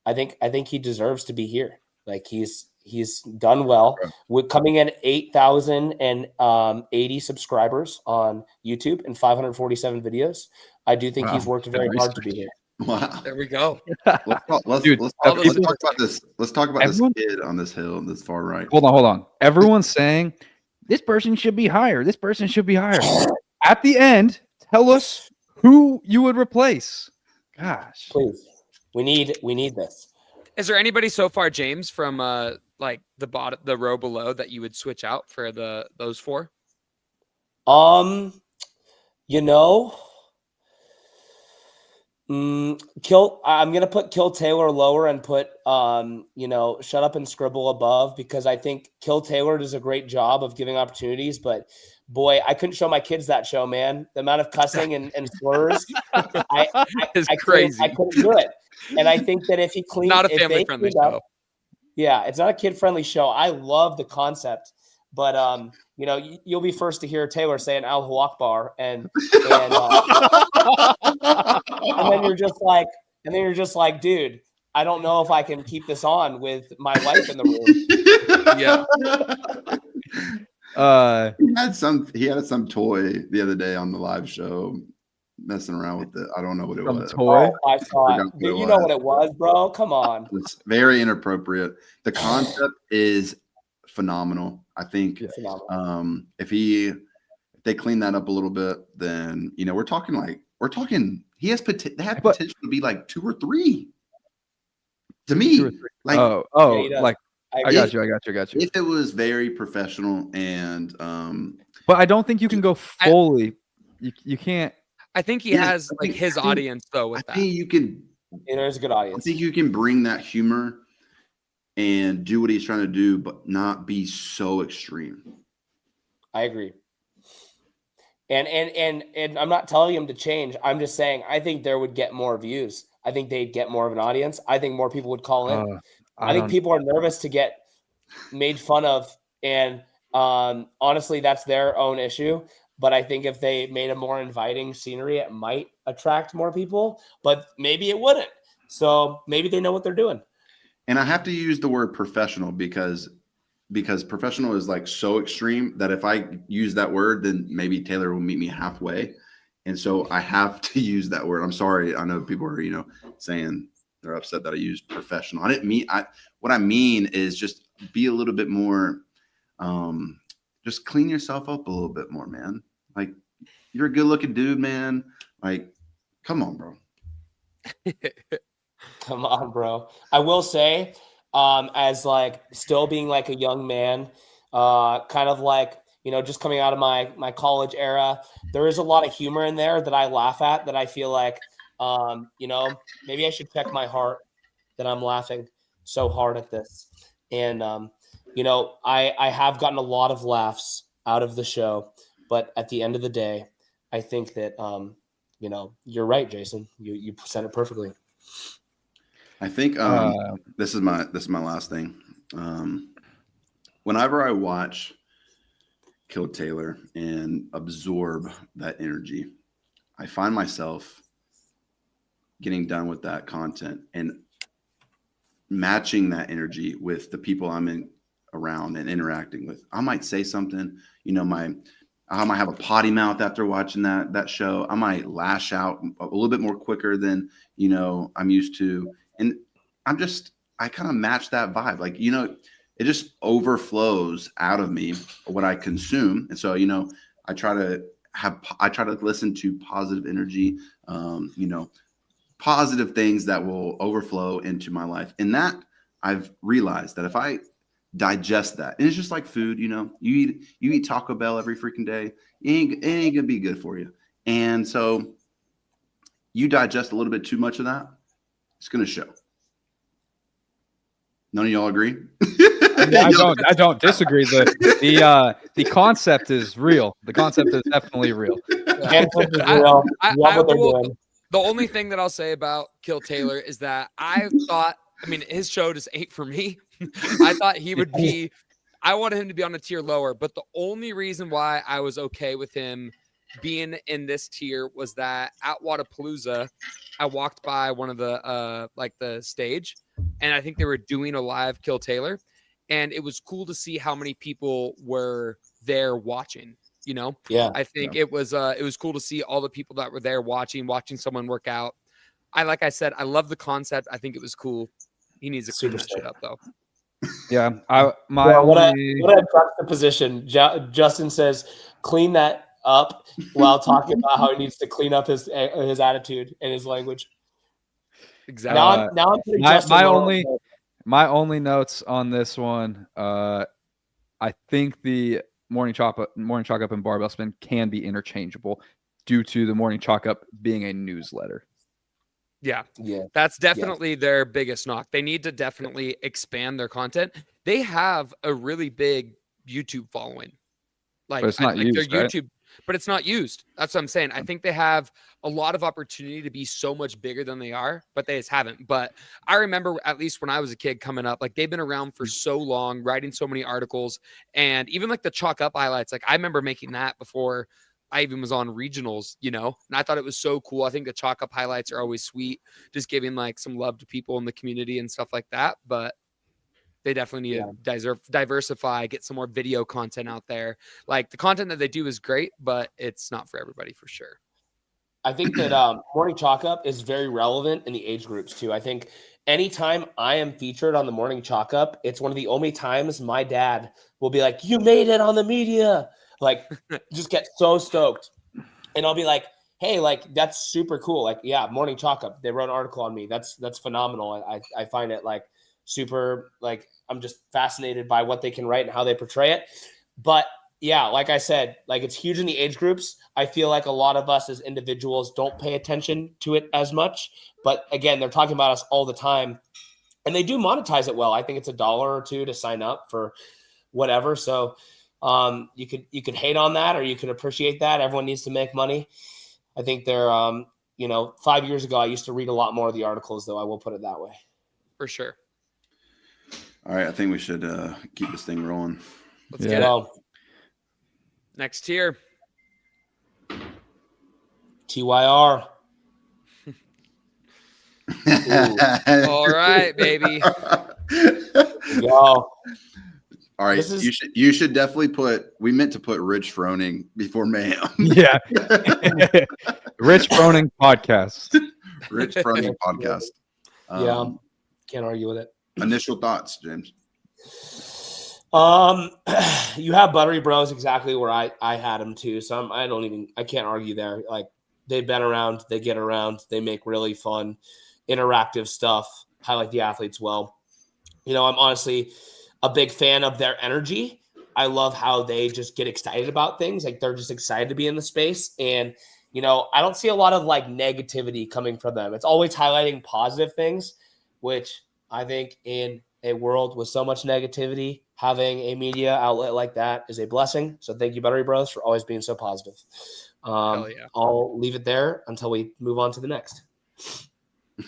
I think he deserves to be here. Like he's done well with coming in 8,080 subscribers on YouTube and 547 videos. I do think he's worked very hard to be here. Wow. There we go. Let's talk about this. Let's talk about this kid on this hill, this far right. Hold on. Everyone's saying this person should be higher. This person should be higher. At the end, tell us who you would replace. Gosh, please. We need this. Is there anybody so far, James, from like the row below that you would switch out for those 4? I'm gonna put Kill Taylor lower and put Shut Up and Scribble above, because I think Kill Taylor does a great job of giving opportunities, but boy, I couldn't show my kids that show, man. The amount of cussing and slurs, it's crazy. I couldn't do it. And I think that if he cleaned, not a family friendly show. Yeah, it's not a kid friendly show. I love the concept, but you'll be first to hear Taylor saying Allahu Akbar, and then you're just like, dude, I don't know if I can keep this on with my wife in the room. Yeah. He had some toy the other day on the live show, messing around with it. I don't know what it was. Toy? Oh, I saw it. Dude, you know what it was, bro? Come on. It's very inappropriate. The concept is phenomenal. I think if they clean that up a little bit, then we're talking he has potential to be like 2 or 3. To me, like I got you. If it was very professional and but I don't think you can go fully you can't. I think he Yeah, has I like think- his I think- audience though with I that. think you can. There's a good I audience. think you can bring that humor and do what he's trying to do, but not be so extreme. I agree. And I'm not telling him to change. I'm just saying I think there would get more views. I think they'd get more of an audience. I think more people would call in. I think people are nervous to get made fun of, and honestly, that's their own issue. But I think if they made a more inviting scenery, it might attract more people, but maybe it wouldn't. So maybe they know what they're doing. And I have to use the word professional because professional is like so extreme that if I use that word, then maybe Taylor will meet me halfway. And so I have to use that word. I'm sorry. I know people are, saying they're upset that I used professional. I didn't mean, what I mean is just be a little bit more, just clean yourself up a little bit more, man. Like, you're a good looking dude, man. Like, come on, bro. Come on, bro. I will say, as like still being like a young man, kind of like, just coming out of my college era, there is a lot of humor in there that I laugh at that I feel like, maybe I should check my heart that I'm laughing so hard at this. And, I have gotten a lot of laughs out of the show, but at the end of the day, I think that, you're right, Jason. You said it perfectly. I think this is my last thing. Whenever I watch Kill Taylor and absorb that energy, I find myself getting done with that content and matching that energy with the people I'm around and interacting with. I might say something, I might have a potty mouth after watching that show. I might lash out a little bit more quicker than, I'm used to. And I kind of match that vibe. Like, it just overflows out of me what I consume. And so, I try to listen to positive energy, positive things that will overflow into my life. And that I've realized that if I digest that, and it's just like food, you eat Taco Bell every freaking day, it ain't gonna be good for you. And so you digest a little bit too much of that, it's gonna show. None of y'all agree? I don't disagree. The concept is real. The concept is definitely real. The only thing that I'll say about Kill Taylor is that his show just ate for me. I thought he would be, I wanted him to be on a tier lower, but the only reason why I was okay with him being in this tier was that at Wadapalooza, I walked by one of the, the stage, and I think they were doing a live Kill Taylor, and it was cool to see how many people were there watching. Yeah. I think it was cool to see all the people that were there watching someone work out. Like I said, I love the concept. I think it was cool. He needs to clean that shit up though. Yeah. What a juxtaposition. Justin says, clean that up while talking about how he needs to clean up his attitude and his language. Exactly. Now I'm putting Justin my only notes on this one. I think the morning chalk up and barbell spin can be interchangeable due to the morning chalk up being a newsletter. Yeah. That's definitely their biggest knock. They need to definitely expand their content. They have a really big YouTube following. But it's not used, their right? YouTube, but it's not used. That's what I'm saying. I think they have a lot of opportunity to be so much bigger than they are, but they just haven't. But I remember, at least when I was a kid coming up, they've been around for so long, writing so many articles, and even the chalk up highlights. I remember making that before I even was on regionals, and I thought it was so cool. I think the chalk up highlights are always sweet, just giving some love to people in the community and stuff like that. But they definitely need to diversify, get some more video content out there. The content that they do is great, but it's not for everybody for sure. I think that morning chalk up is very relevant in the age groups too. I think anytime I am featured on the morning chalk up, it's one of the only times my dad will be like, "You made it on the media." Just get so stoked. And I'll be like, "Hey, that's super cool." Morning chalk up. They wrote an article on me. That's phenomenal. I find it super, I'm just fascinated by what they can write and how they portray it. But yeah, like I said, like it's huge in the age groups. I feel like a lot of us as individuals don't pay attention to it as much. But again, they're talking about us all the time. And they do monetize it well. I think it's $1 or $2 to sign up for whatever. So you could hate on that or you could appreciate that. Everyone needs to make money. I think they're 5 years ago I used to read a lot more of the articles, though. I will put it that way. For sure. All right, I think we should keep this thing rolling. Let's get it. Next tier. TYR. All right, baby. Go. All right, you should definitely we meant to put Rich Froning before Mayhem. Yeah. Rich Froning podcast. Rich Froning podcast. Yeah, can't argue with it. Initial thoughts, James. You have Buttery Bros exactly where I had them too. So I can't argue there. Like they've been around, they get around, they make really fun, interactive stuff, highlight the athletes well. I'm honestly a big fan of their energy. I love how they just get excited about things. Like they're just excited to be in the space. And, I don't see a lot of like negativity coming from them. It's always highlighting positive things, which I think in a world with so much negativity, having a media outlet like that is a blessing. So thank you, Buttery Bros, for always being so positive. Hell yeah. I'll leave it there until we move on to the next.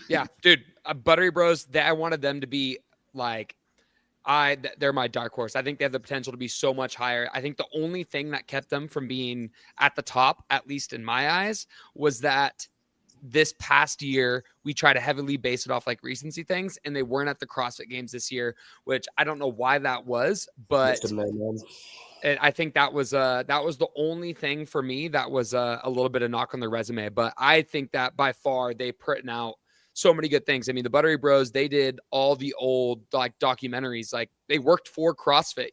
Yeah, dude, Buttery Bros, I wanted them to be like, they're my dark horse. I think they have the potential to be so much higher. I think the only thing that kept them from being at the top, at least in my eyes, was that this past year, we try to heavily base it off like recency things, and they weren't at the CrossFit Games this year, which I don't know why that was, but and I think that was the only thing for me that was a little bit of knock on their resume. But I think that by far they put out so many good things. I mean, the Buttery Bros, they did all the old like documentaries, like they worked for CrossFit,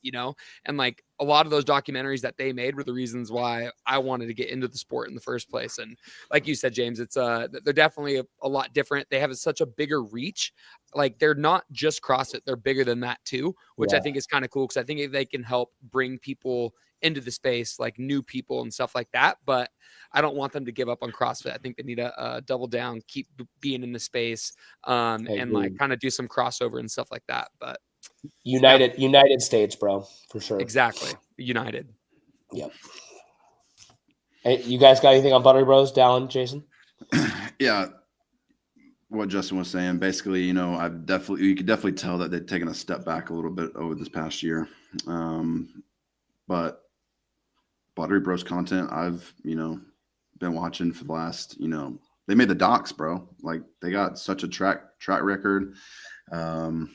and like a lot of those documentaries that they made were the reasons why I wanted to get into the sport in the first place. And like you said, James, it's they're definitely a lot different. They have such a bigger reach. Like they're not just CrossFit, they're bigger than that too, which I think is kind of cool because I think they can help bring people into the space, like new people and stuff like that. But I don't want them to give up on CrossFit. I think they need to double down, keep being in the space, and like kind of do some crossover and stuff like that. But United States, bro, for sure. Exactly. United. Yep. Hey, you guys got anything on Buttery Bros, Dallin, Jason? Yeah. What Justin was saying, basically, you could definitely tell that they've taken a step back a little bit over this past year. But Buttery Bros content, I've, been watching for the last, they made the docs, bro. Like they got such a track record. I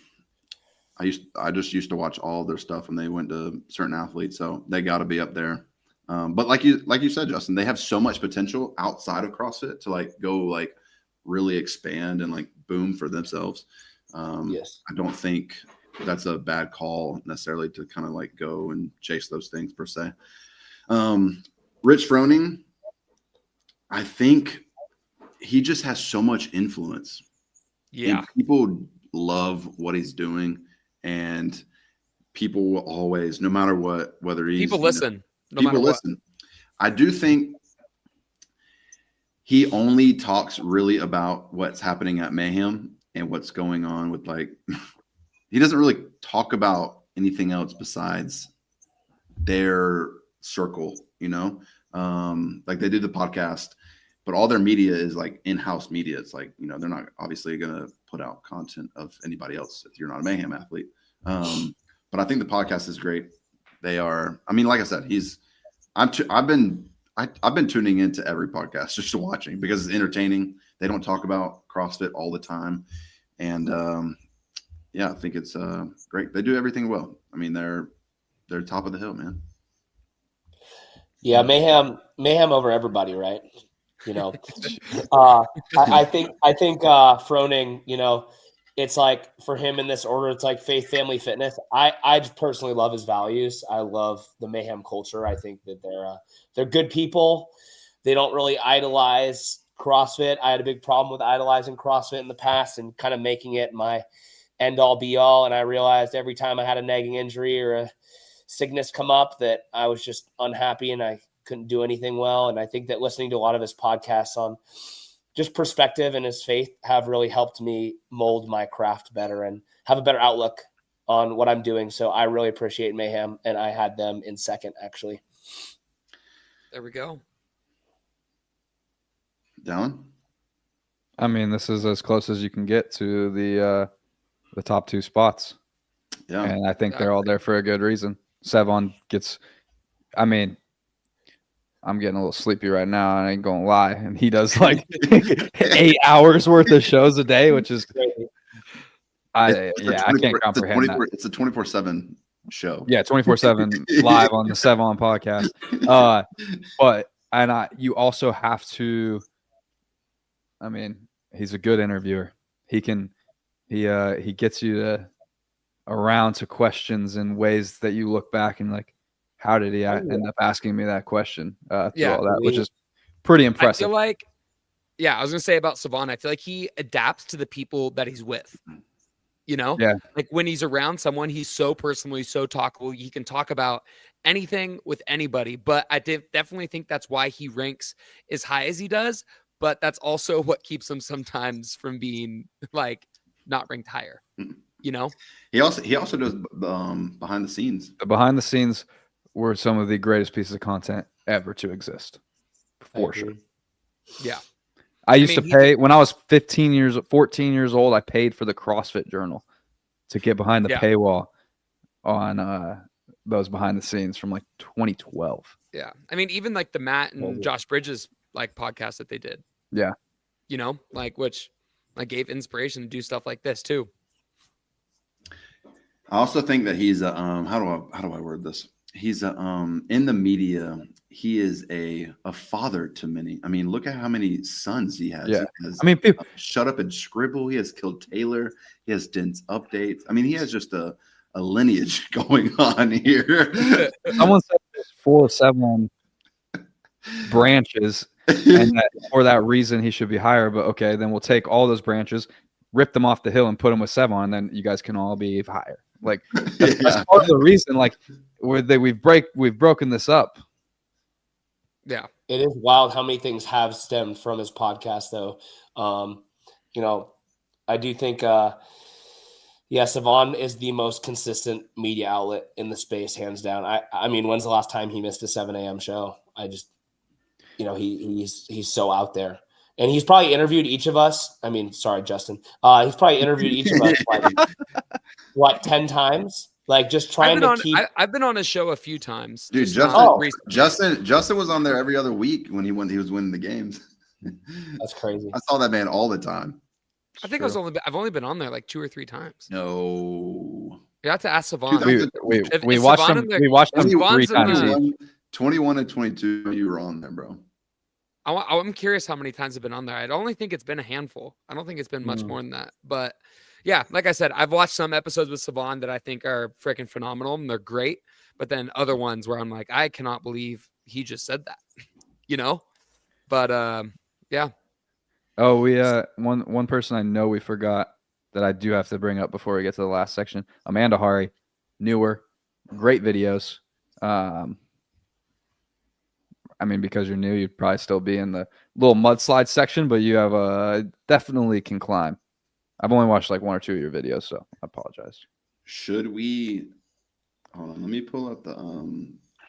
just used to watch all their stuff when they went to certain athletes, so they got to be up there. But like you said, Justin, they have so much potential outside of CrossFit to like go like really expand and like boom for themselves. Yes, I don't think that's a bad call necessarily to kind of like go and chase those things per se. Rich Froning, I think he just has so much influence. Yeah. And people love what he's doing, and people will always, no matter what, whether he's people listen. People listen. I do think he only talks really about what's happening at Mayhem and what's going on with like, he doesn't really talk about anything else besides their circle, like they do the podcast, but all their media is like in-house media. It's like, they're not obviously going to put out content of anybody else if you're not a Mayhem athlete. But I think the podcast is great. They are, I mean, like I said, I've been tuning into every podcast just watching because it's entertaining. They don't talk about CrossFit all the time. And I think it's great. They do everything well. I mean, they're top of the hill, man. Yeah, Mayhem over everybody, right? I think Froning, it's like for him in this order, it's like faith, family, fitness. I just personally love his values. I love the Mayhem culture. I think that they're good people. They don't really idolize CrossFit. I had a big problem with idolizing CrossFit in the past and kind of making it my end all be all. And I realized every time I had a nagging injury or sickness come up that I was just unhappy and I couldn't do anything well. And I think that listening to a lot of his podcasts on just perspective and his faith have really helped me mold my craft better and have a better outlook on what I'm doing. So I really appreciate Mayhem, and I had them in second, actually. There we go. Dallin? I mean, this is as close as you can get to the top 2 spots. Yeah. And I think they're all there for a good reason. Savon gets, I mean, I'm getting a little sleepy right now. I ain't gonna lie, and he does like 8 hours worth of shows a day, which is I can't comprehend that. It's a 24/7 show. Yeah, 24/7 live on the Savon podcast. You also have to. I mean, he's a good interviewer. He gets you around to questions in ways that you look back and like, how did he end up asking me that question? Through all that, which is pretty impressive. I feel like, I was gonna say about Savanna, I feel like he adapts to the people that he's with. You know, like when he's around someone, he's so personal, he's so talkable. He can talk about anything with anybody. But I definitely think that's why he ranks as high as he does. But that's also what keeps him sometimes from being like not ranked higher. You know, he also does behind the scenes. The behind the scenes were some of the greatest pieces of content ever to exist, for sure. Yeah. I used to pay when I was 14 years old. I paid for the CrossFit Journal to get behind the paywall on those behind the scenes from like 2012. Yeah, I mean, even like the Matt and Josh Bridges like podcast that they did. Yeah, you know, like which like gave inspiration to do stuff like this too. I also think that he's how do I word this? He's in the media. He is a father to many. I mean, look at how many sons he has. Yeah. He has, I mean, people, Shut Up and Scribble. He has Killed Taylor. He has Dense Updates. I mean, he has just a lineage going on here. Someone said there's 4 or 7 branches, and that for that reason he should be higher. But okay, then we'll take all those branches, rip them off the hill, and put them with Savanna, and then you guys can all be higher. Like that's part of the reason. Like we've broken this up. Yeah, it is wild how many things have stemmed from his podcast, though. You know, I do think, Savanna is the most consistent media outlet in the space, hands down. I mean, when's the last time he missed a 7 a.m. show? I just, you know, he's so out there, and he's probably interviewed each of us. I mean, sorry, Justin. He's probably interviewed each of us like 10 times. Like just trying to keep. I've been on his show a few times. Dude, Justin was on there every other week when he was winning the games. That's crazy. I saw that man all the time. I think I've only been on there like 2 or 3 times. No, you have to ask Savanna. We watched him. We watched him 3 times. 21 and 22. You were on there, bro. I'm curious how many times I've been on there. I only think it's been a handful. I don't think it's been much more than that, but. Yeah, like I said, I've watched some episodes with Savanna that I think are freaking phenomenal and they're great. But then other ones where I'm like, I cannot believe he just said that, you know? But yeah. Oh, we one person I know we forgot that I do have to bring up before we get to the last section. Amanda Hari, newer, great videos. I mean, because you're new, you'd probably still be in the little mudslide section, but you have definitely can climb. I've only watched like 1 or 2 of your videos, so I apologize. Should we hold on? Let me pull out the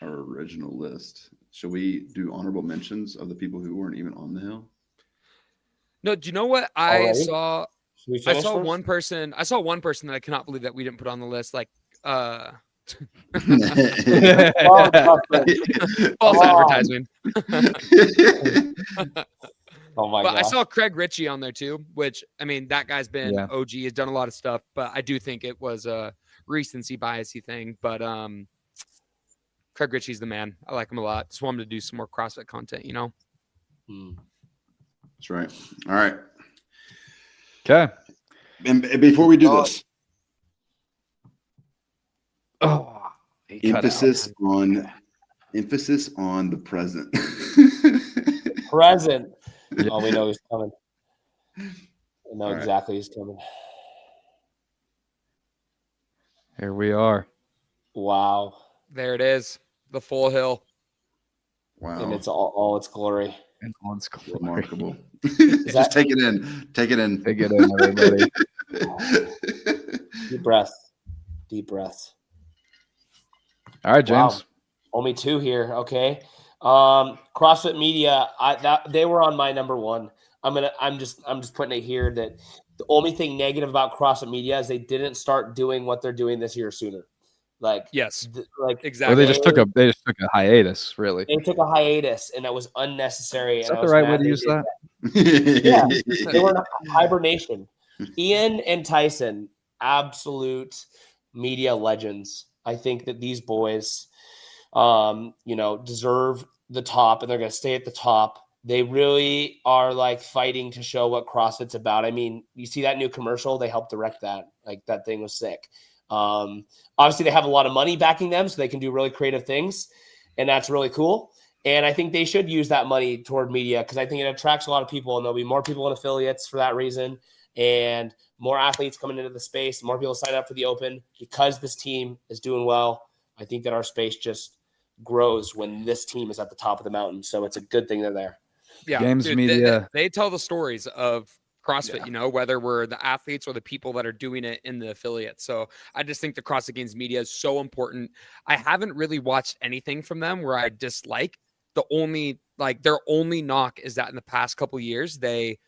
our original list. Should we do honorable mentions of the people who weren't even on the hill? No, do you know what I saw? I saw first? one person. I saw one person that I cannot believe that we didn't put on the list. Like, false advertising. Oh my god! God. I saw Craig Ritchie on there too, which I mean, that guy's been OG, has done a lot of stuff, but I do think it was a recency biasy thing. But Craig Ritchie's the man. I like him a lot. Just want him to do some more CrossFit content, you know. That's right. All right. Okay. And before we do this, emphasis on the present. Present. Oh, we know he's coming. We know exactly he's coming. Here we are. Wow. There it is. The full hill. Wow. And it's all its glory. And on its glory. Remarkable. that- Just take it in. Take it in. Take it in, everybody. Deep breath. Deep breath. All right, James. Wow. Only 2 here. Okay. CrossFit Media. They were on my number 1. I'm just putting it here that the only thing negative about CrossFit Media is they didn't start doing what they're doing this year sooner. Like Yes, like exactly. Or they just took a hiatus, really. they took a hiatus, and that was unnecessary. Is and that I the was right mad way to they use did that? Yeah, they were in hibernation. Ian and Tyson, absolute media legends. I think that these boys, deserve the top, and they're going to stay at the top. They really are like fighting to show what CrossFit's about. I mean, you see that new commercial, they helped direct that. Like that thing was sick. Obviously they have a lot of money backing them, so they can do really creative things, and that's really cool. And I think they should use that money toward media, because I think it attracts a lot of people, and there'll be more people in affiliates for that reason, and more athletes coming into the space, more people sign up for the open because this team is doing well. I think that our space just grows when this team is at the top of the mountain. So it's a good thing they're there. Yeah, Games media. They tell the stories of CrossFit, Yeah. whether we're the athletes or the people that are doing it in the affiliates. So I just think the CrossFit Games media is so important. I haven't really watched anything from them where I dislike. Their only knock is that in the past couple of years, they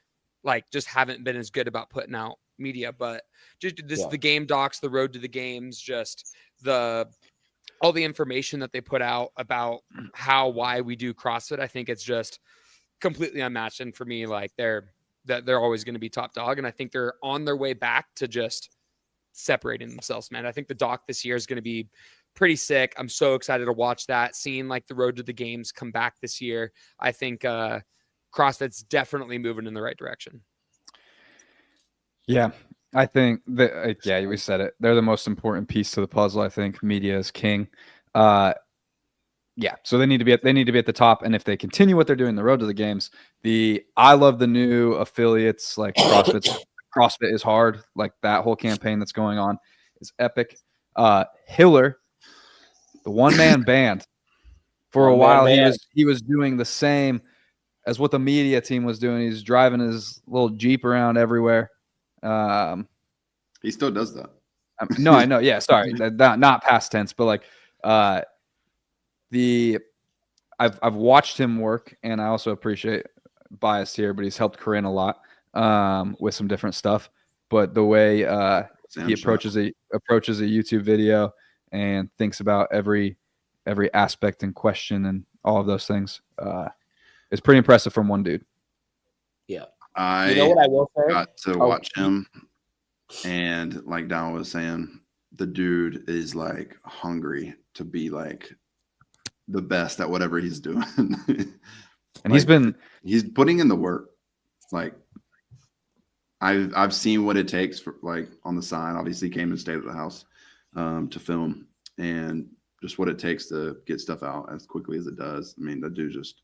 just haven't been as good about putting out media. But just the game docs, the road to the games, just all the information that they put out about why we do CrossFit. I think it's just completely unmatched. And for me, they're always going to be top dog. And I think they're on their way back to just separating themselves, man. I think the doc this year is going to be pretty sick. I'm so excited to watch that, seeing the road to the games come back this year. I think CrossFit's definitely moving in the right direction. Yeah, I think that, we said it. They're the most important piece to the puzzle. I think media is king. So they need to be at the top. And if they continue what they're doing, the road to the games, I love the new affiliates like CrossFit is hard. Like that whole campaign that's going on is epic. Hiller, the one-man band, for a while he was doing the same as what the media team was doing. He's driving his little Jeep around everywhere. He still does that. No, I know. Yeah, sorry, not past tense, but I've watched him work, and I also appreciate bias here, but he's helped Corinne a lot with some different stuff. But the way he approaches a YouTube video and thinks about every aspect and question and all of those things is pretty impressive from one dude. Yeah, I what I will say? Got to watch him, and like Don was saying, the dude is hungry to be the best at whatever he's doing. And he's putting in the work. I've seen what it takes for on the side. Obviously came and stayed at the house to film, and just what it takes to get stuff out as quickly as it does. I mean, the dude's just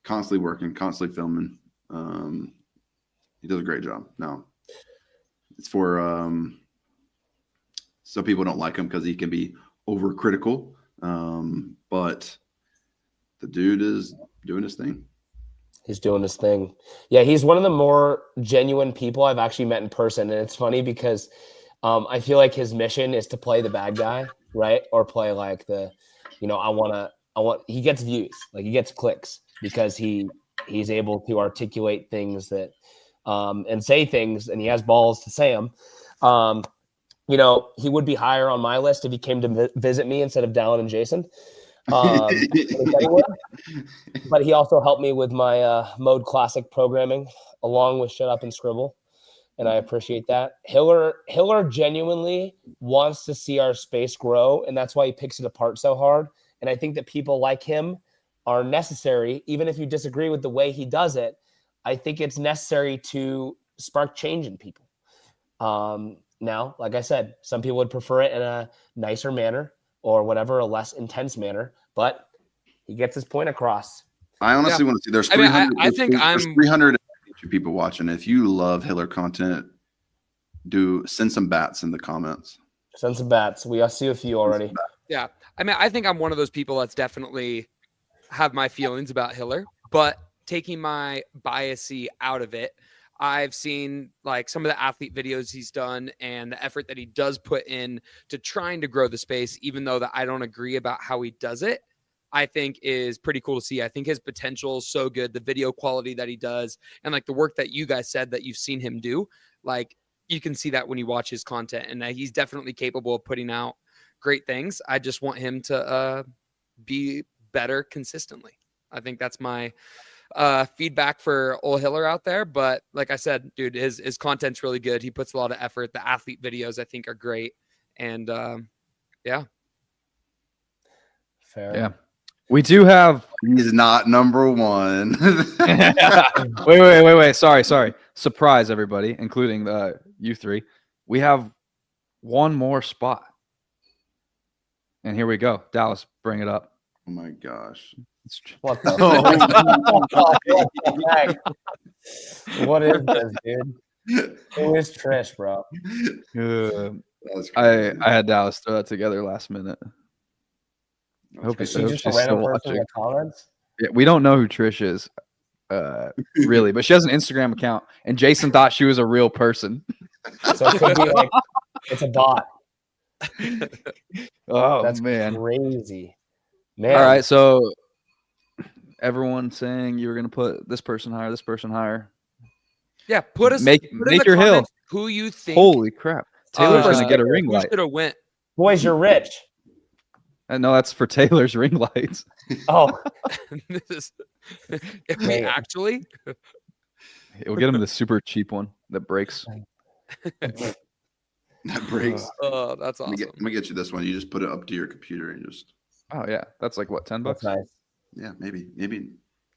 constantly working, constantly filming. He does a great job. Now it's for some people don't like him because he can be overcritical. But the dude is doing his thing. He's doing his thing. Yeah, he's one of the more genuine people I've actually met in person. And it's funny because I feel like his mission is to play the bad guy, right? Or play he gets views, he gets clicks because he's able to articulate things that and say things, and he has balls to say them. He would be higher on my list if he came to visit me instead of Dallin and Jason. But he also helped me with my Mode Classic programming, along with Shut Up and Scribble, and I appreciate that. Hiller genuinely wants to see our space grow, and that's why he picks it apart so hard. And I think that people like him are necessary, even if you disagree with the way he does it. I think it's necessary to spark change in people. Now, like I said, some people would prefer it in a nicer manner or whatever, a less intense manner, but he gets his point across. I honestly want to see there's 300. I think there's 300 people watching. If you love Hiller content, send some bats in the comments. Send some bats. We see a few already. Yeah. I mean, I think I'm one of those people that's definitely have my feelings about Hiller, but taking my biasy out of it, I've seen like some of the athlete videos he's done and the effort that he does put in to trying to grow the space, even though that I don't agree about how he does it, I think is pretty cool to see. I think his potential is so good. The video quality that he does and like the work that you guys said that you've seen him do, like you can see that when you watch his content, and he's definitely capable of putting out great things. I just want him to be better consistently. I think that's my feedback for Ol Hiller out there. But like I said, dude, his content's really good. He puts a lot of effort. The athlete videos I think are great. And yeah. Fair. Yeah. We do have He's not number one. wait. Sorry. Surprise, everybody, including you three. We have one more spot. And here we go. Dallas, bring it up. Oh my gosh. What the heck? What is this, dude? Who is Trish, bro? That was I crazy. had Dallas throw that together last minute. I hope Is he's she just a she's random still person in watching. the comments? Yeah, we don't know who Trish is, really, but she has an Instagram account, and Jason thought she was a real person. So it could be like it's a bot. Oh That's man! crazy. Man. All right, so everyone saying you were gonna put this person higher. Yeah, put in Make the your hill. comments who you think Holy crap! Taylor's gonna get a ring who light. should have went. Boys, you're rich. No, that's for Taylor's ring lights. Oh, This is, wait, Man. actually, We'll get him the super cheap one that breaks. That breaks. oh, that's Let me awesome. let me get you this one. You just put it up to your computer and just Oh yeah, that's like what, $10? that's nice. yeah, maybe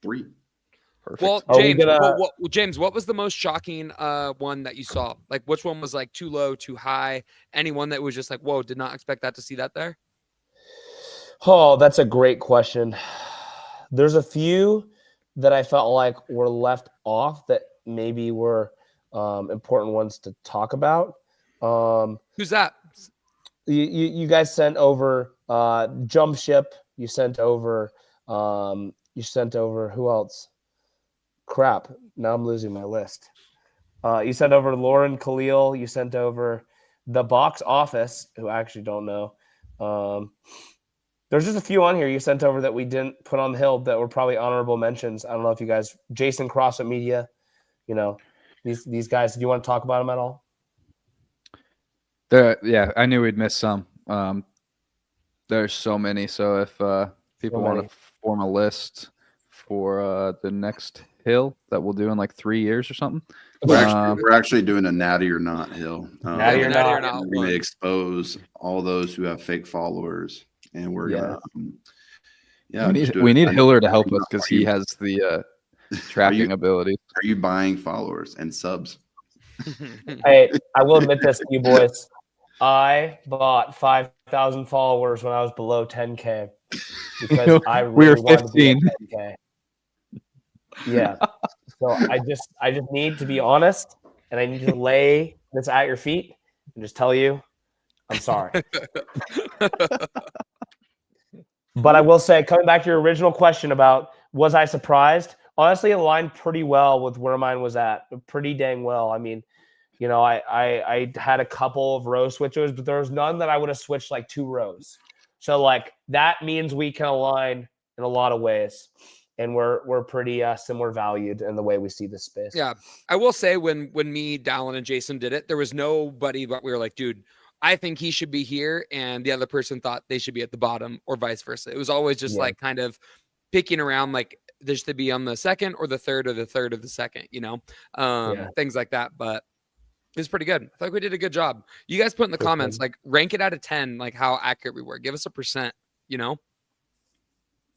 3. Perfect. Well, Are we James, gonna- James, what was the most shocking one that you saw? Like, which one was like too low, too high? Anyone that was just like, whoa, did not expect that to see that there? Oh, that's a great question. There's a few that I felt like were left off that maybe were important ones to talk about. Who's that? You guys sent over Jump Ship. You sent over who else? Crap. Now I'm losing my list. You sent over Lauren Khalil. You sent over the Box Office, who I actually don't know. There's just a few on here you sent over that we didn't put on the hill that were probably honorable mentions. I don't know if you guys, Jason CrossFit Media, these guys. Do you want to talk about them at all? Yeah, I knew we'd miss some. There's so many. So if people want to form a list for the next hill that we'll do in like 3 years or something. We're actually doing a natty or not hill. Natty or Natty or not. not We're going one. to expose all those who have fake followers, and we're Yeah. gonna we need Hiller to help us because he has the tracking ability. Are you buying followers and subs? Hey, I will admit this to you boys. I bought 5,000 followers when I was below 10K because I really We were wanted to be 15. at 10K. Yeah. So I just need to be honest, and I need to lay this at your feet and just tell you I'm sorry. But I will say, coming back to your original question about was I surprised? Honestly, it aligned pretty well with where mine was at. Pretty dang well. I mean, I had a couple of row switches, but there was none that I would have switched like 2 rows. So like that means we can align in a lot of ways, and we're pretty similar valued in the way we see this space. Yeah, I will say when me, Dallin, and Jason did it, there was nobody but we were like, dude, I think he should be here, and the other person thought they should be at the bottom, or vice versa. It was always just like kind of picking around, like there's to be on the second or the third or the third of the second, things like that. But it was pretty good. I feel like we did a good job. You guys put in the comments, like rank it out of 10, like how accurate we were. Give us a percent,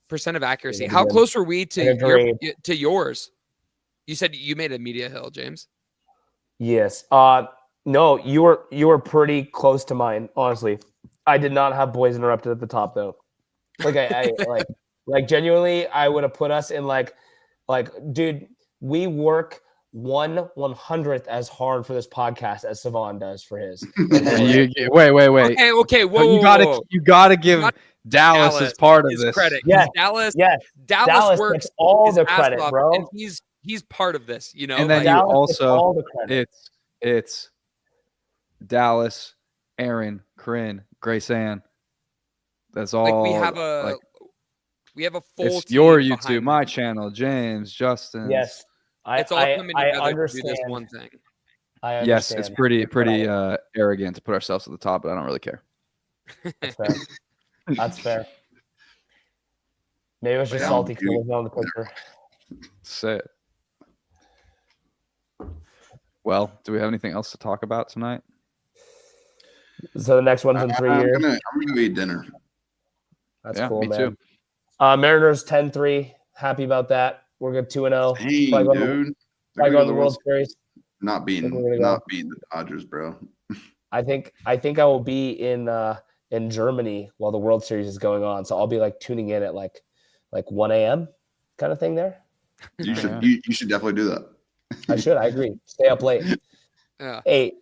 percent of accuracy. How close were we to yours? You said you made a media hill, James. Yes. No, you were pretty close to mine, honestly. I did not have boys interrupted at the top though. Like I like genuinely I would have put us in like dude, we work 1/100th as hard for this podcast as Savan does for his. Wait. Okay. Whoa, You gotta give Dallas as part of his this. credit. Yes, Dallas yes. Dallas works gets all his the ass credit, off, bro. and he's part of this, you know. And then like, you Dallas gets also all the credit. it's Dallas, Aaron, Corinne, Grace Ann. That's all. like we have a full. It's your team YouTube, behind my it. channel, James, Justin. Yes, It's all coming I together to do understand. this one thing. I understand. Yes, it's pretty arrogant to put ourselves at the top, but I don't really care. That's fair. That's fair. Maybe it was just Yeah, salty dude. because on the picture. Say it. Well, do we have anything else to talk about tonight? So the next one's in 3 years. I'm gonna go eat dinner. That's Yeah, cool, me man. too. Mariners 10-3. Happy about that. We're good 2-0. Hey, Probably dude. going to the World Series. Not Think beating we're gonna go. the Dodgers, bro. I think I will be in Germany while the World Series is going on. So I'll be like tuning in at like 1 a.m. kind of thing there. You should Yeah. you should definitely do that. I should. I agree. Stay up late. Yeah. 8.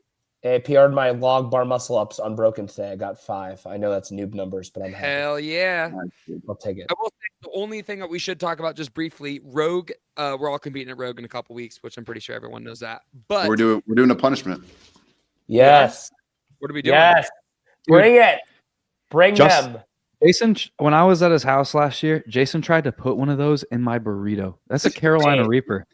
I PR'd my log bar muscle ups unbroken today. I got 5. I know that's noob numbers, but I'm happy. Hell yeah. I'll take it. I will say the only thing that we should talk about just briefly, Rogue. We're all competing at Rogue in a couple weeks, which I'm pretty sure everyone knows that. But We're doing a punishment. Yes. what are we doing? Yes. Bring it. Bring Just- them. Jason, when I was at his house last year, Jason tried to put one of those in my burrito. That's a Carolina Hey. Reaper.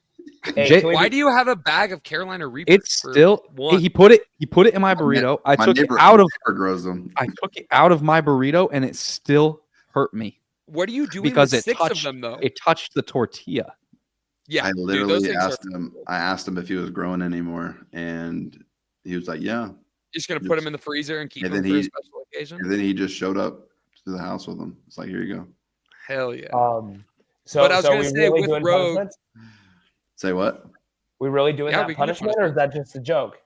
Hey, Jay- can we Why do- do you have a bag of Carolina Reapers? It's for still one? he put it in my burrito. I My took it neighbor out of grows them. I took it out of my burrito and it still hurt me What are you doing because with it 6 touched of them though? it touched the tortilla. Yeah, I dude, those literally things asked are- him. I asked him if he was growing anymore, and he was like, "Yeah." You're just gonna put them in the freezer and keep And them then for a he- special occasion. And then he just showed up to the house with them. It's like, "Here you go." Hell yeah. So, But I was so gonna we say really with doing Rogue- punishments? Say what? We really doing Yeah, we that can do punishment, or is that just a joke?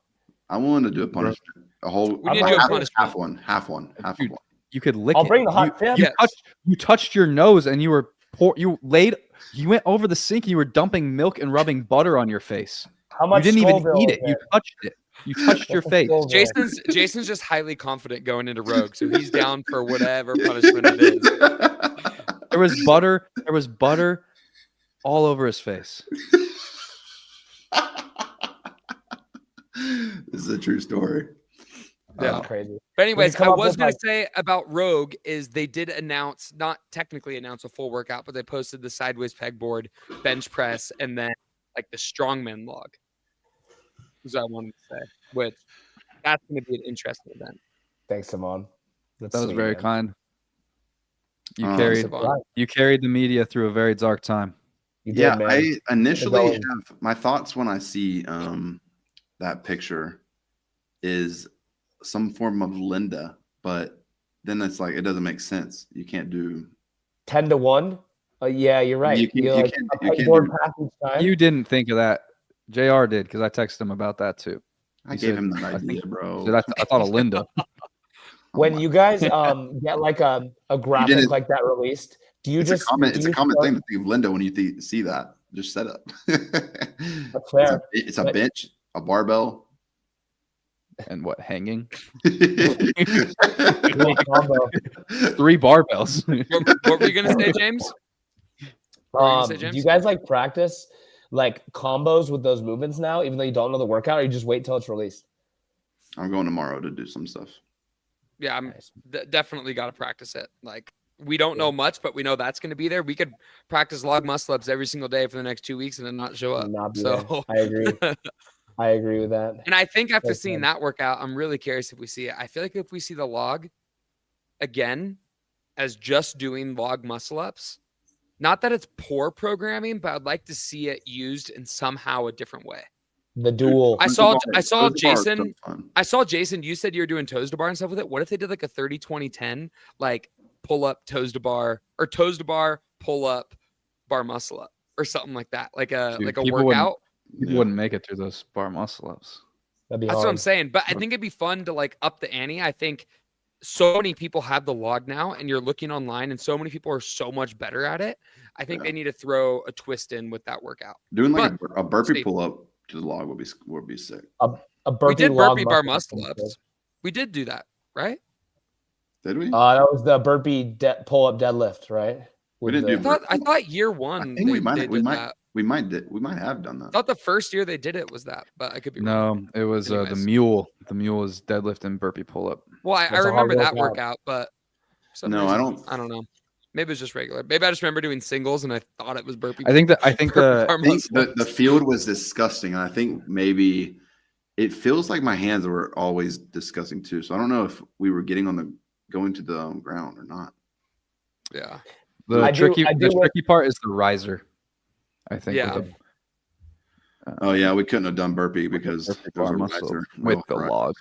I wanted to do a punishment. A whole. We need to do a half, punishment. half one. Half one. Dude, one. You could lick I'll it. bring the hot tip. You touched your nose and you went over the sink and you were dumping milk and rubbing butter on your face. How much? You didn't even Scoville eat is it. You there? touched it. You touched your face. Scoville. Jason's just highly confident going into Rogue, so he's down for whatever punishment it is. There was butter all over his face. This is a true story. Yeah. That's crazy. But anyways, come I up was with, going like- to say about Rogue is they did announce, not technically announce a full workout, but they posted the sideways pegboard, bench press, and then like the strongman log. Is what I wanted to say, which that's going to be an interesting event. Thanks, Simon. That's That was sweet, very man. kind. You Oh, carried Savannah. you carried the media through a very dark time. You did, Yeah, man. I initially going. have my thoughts when I see that picture is some form of Linda, but then it's like it doesn't make sense. You can't do 10-1. Yeah, you're right. You can't- You're you like can't- a you can't pegboard do- pass each time. You didn't think of that. JR did because I texted him about that too. I He gave said- him that I idea, think- bro. Said, I thought of Linda. When you guys get like a graphic didn't- like that released, do you it's just a common, do it's a you common start- thing to think of Linda when you see that. Just set up. That's fair. It's a But- bench, a barbell. And what, hanging? Great combo. 3 barbells. What were you going to say, James? What were you gonna say, Do James? you guys like practice like combos with those movements now, even though you don't know the workout, or you just wait till it's released? I'm going tomorrow to do some stuff. Yeah, I'm Nice. definitely got to practice it. Like, we don't know much, but we know that's going to be there. We could practice log muscle ups every single day for the next 2 weeks and then not show up. Not be So, there. I agree. I agree with that. and I think after That's seeing fun. that workout, I'm really curious if we see it. I feel like if we see the log again as just doing log muscle ups, not that it's poor programming, but I'd like to see it used in somehow a different way. The dual. I saw Toes to bar is Jason. so fun. I saw Jason, you said you were doing toes to bar and stuff with it. What if they did like a 30-20-10, like pull up, toes to bar, or toes to bar, pull up, bar muscle up, or something like that? Like a Dude, like a people wouldn't- workout. You wouldn't make it through those bar muscle ups. That'd be That's hard. what I'm saying. But I think it'd be fun to like up the ante. I think so many people have the log now, and you're looking online, and so many people are so much better at it. I think Yeah. they need to throw a twist in with that workout. Doing like But a burpee Steve- pull up to the log would be sick. A We burpee did log burpee bar muscle muscle ups. We did do that, right? Did we? That was the burpee pull up deadlift, right? We With didn't the- do I thought year one I think we they did might that. we might have done I that. thought the first year they did it was that, but I could be wrong. No, it was the Anyways. mule. The mule is deadlift and burpee pull up. Well, I That's a hard remember that workout. workout, but for some No, I reason, don't- I don't know. Maybe it was just regular. Maybe I just remember doing singles and I thought it was burpee. I think burpee the bar I think muscle the ups. field was disgusting, and I think maybe it feels like my hands were always disgusting too. So I don't know if we were going to the ground or not. Yeah. the tricky wish- part is the riser. I think. Yeah. With the Oh yeah, we couldn't have done burpee because burpee there was bar a muscle riser. with Oh, the right. log.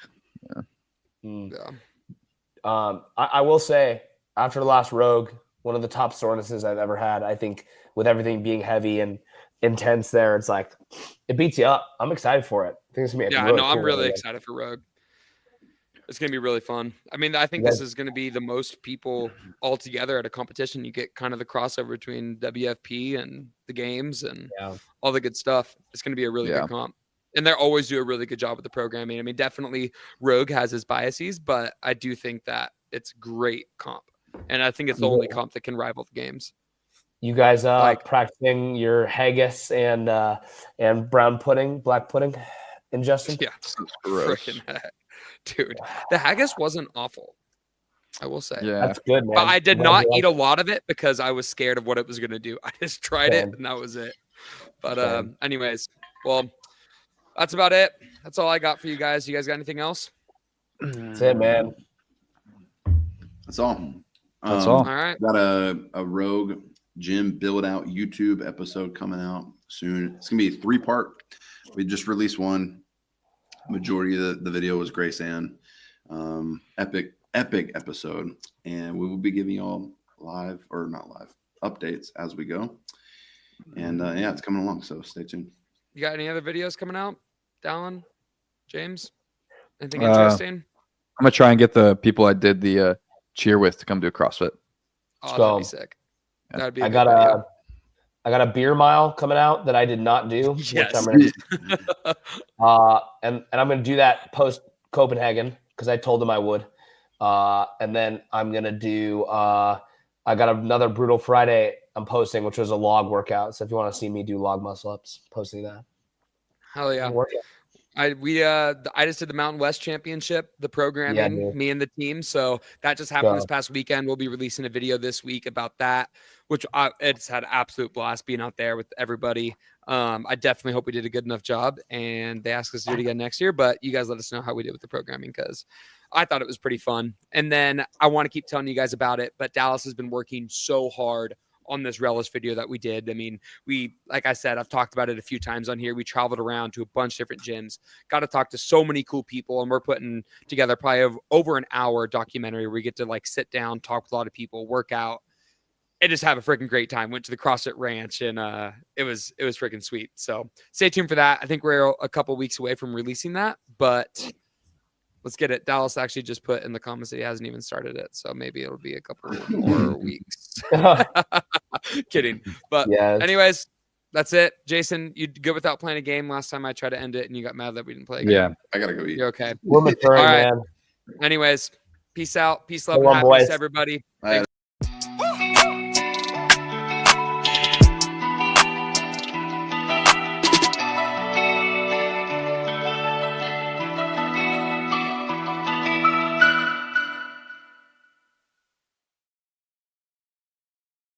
Mm. Yeah. I will say, after the last Rogue, one of the top sorenesses I've ever had. I think with everything being heavy and intense there, it's like it beats you up. I'm excited for it. I think it's gonna be Yeah, really no, I'm cool really one. excited for Rogue. It's gonna be really fun. I mean, I think You this guys- is gonna be the most people all together at a competition. You get kind of the crossover between WFP and the games and Yeah. all the good stuff. It's gonna be a really Yeah. good comp. And they always do a really good job with the programming. I mean, definitely Rogue has his biases, but I do think that it's great comp. And I think it's the only comp that can rival the games. You guys Like- practicing your haggis and brown pudding, black pudding ingestion? Yeah. Gross. Freaking heck. Dude. The haggis wasn't awful. I will say. Yeah. That's good, man. But I did I'm glad not you eat a like it. lot of it because I was scared of what it was going to do. I just tried it Same. and that was it. But Same. anyways, well, that's about it. That's all I got for you guys. You guys got anything else? That's it, man. That's all. That's all. All right. Got a Rogue Gym build out YouTube episode coming out soon. It's gonna be a 3-part. We just released one. Majority of the video was Grace Ann. Epic episode, and we will be giving you all live or not live updates as we go. And yeah, it's coming along, so stay tuned. You got any other videos coming out? Dallin? James? Anything Uh, interesting? I'm gonna try and get the people I did the cheer with to come do a CrossFit. Oh, go. that'd be sick. Yeah. That'd be a I good got video. a beer mile coming out that I did not do. Yes. Which I'm gonna, and I'm gonna do that post Copenhagen because I told them I would. And then I'm gonna do. I got another Brutal Friday I'm posting, which was a log workout. So if you want to see me do log muscle ups, posting that. Hell yeah. Workout. I just did the Mountain West Championship, the programming, dude. me and the team. So that just happened Go. this past weekend. We'll be releasing a video this week about that, which it's had an absolute blast being out there with everybody. I definitely hope we did a good enough job, and they asked us to do it again next year. But you guys let us know how we did with the programming because I thought it was pretty fun. And then I want to keep telling you guys about it, but Dallas has been working so hard on this relish video that we did. I mean, like I said, I've talked about it a few times on here. We traveled around to a bunch of different gyms, got to talk to so many cool people, and we're putting together probably over an hour documentary where we get to like sit down, talk with a lot of people, work out, and just have a freaking great time. Went to the CrossFit Ranch, and it was freaking sweet. So stay tuned for that. I think we're a couple weeks away from releasing that, but let's get it. Dallas actually just put in the comments that he hasn't even started it, so maybe it'll be a couple more weeks. Kidding. But Yeah. anyways, that's it. Jason, you good without playing a game? Last time I tried to end it and you got mad that we didn't play a game. Yeah. I gotta go eat. You're okay. We're maturing, All right. man. Anyways, peace out. Peace, love, Go and on, happiness boys. to everybody.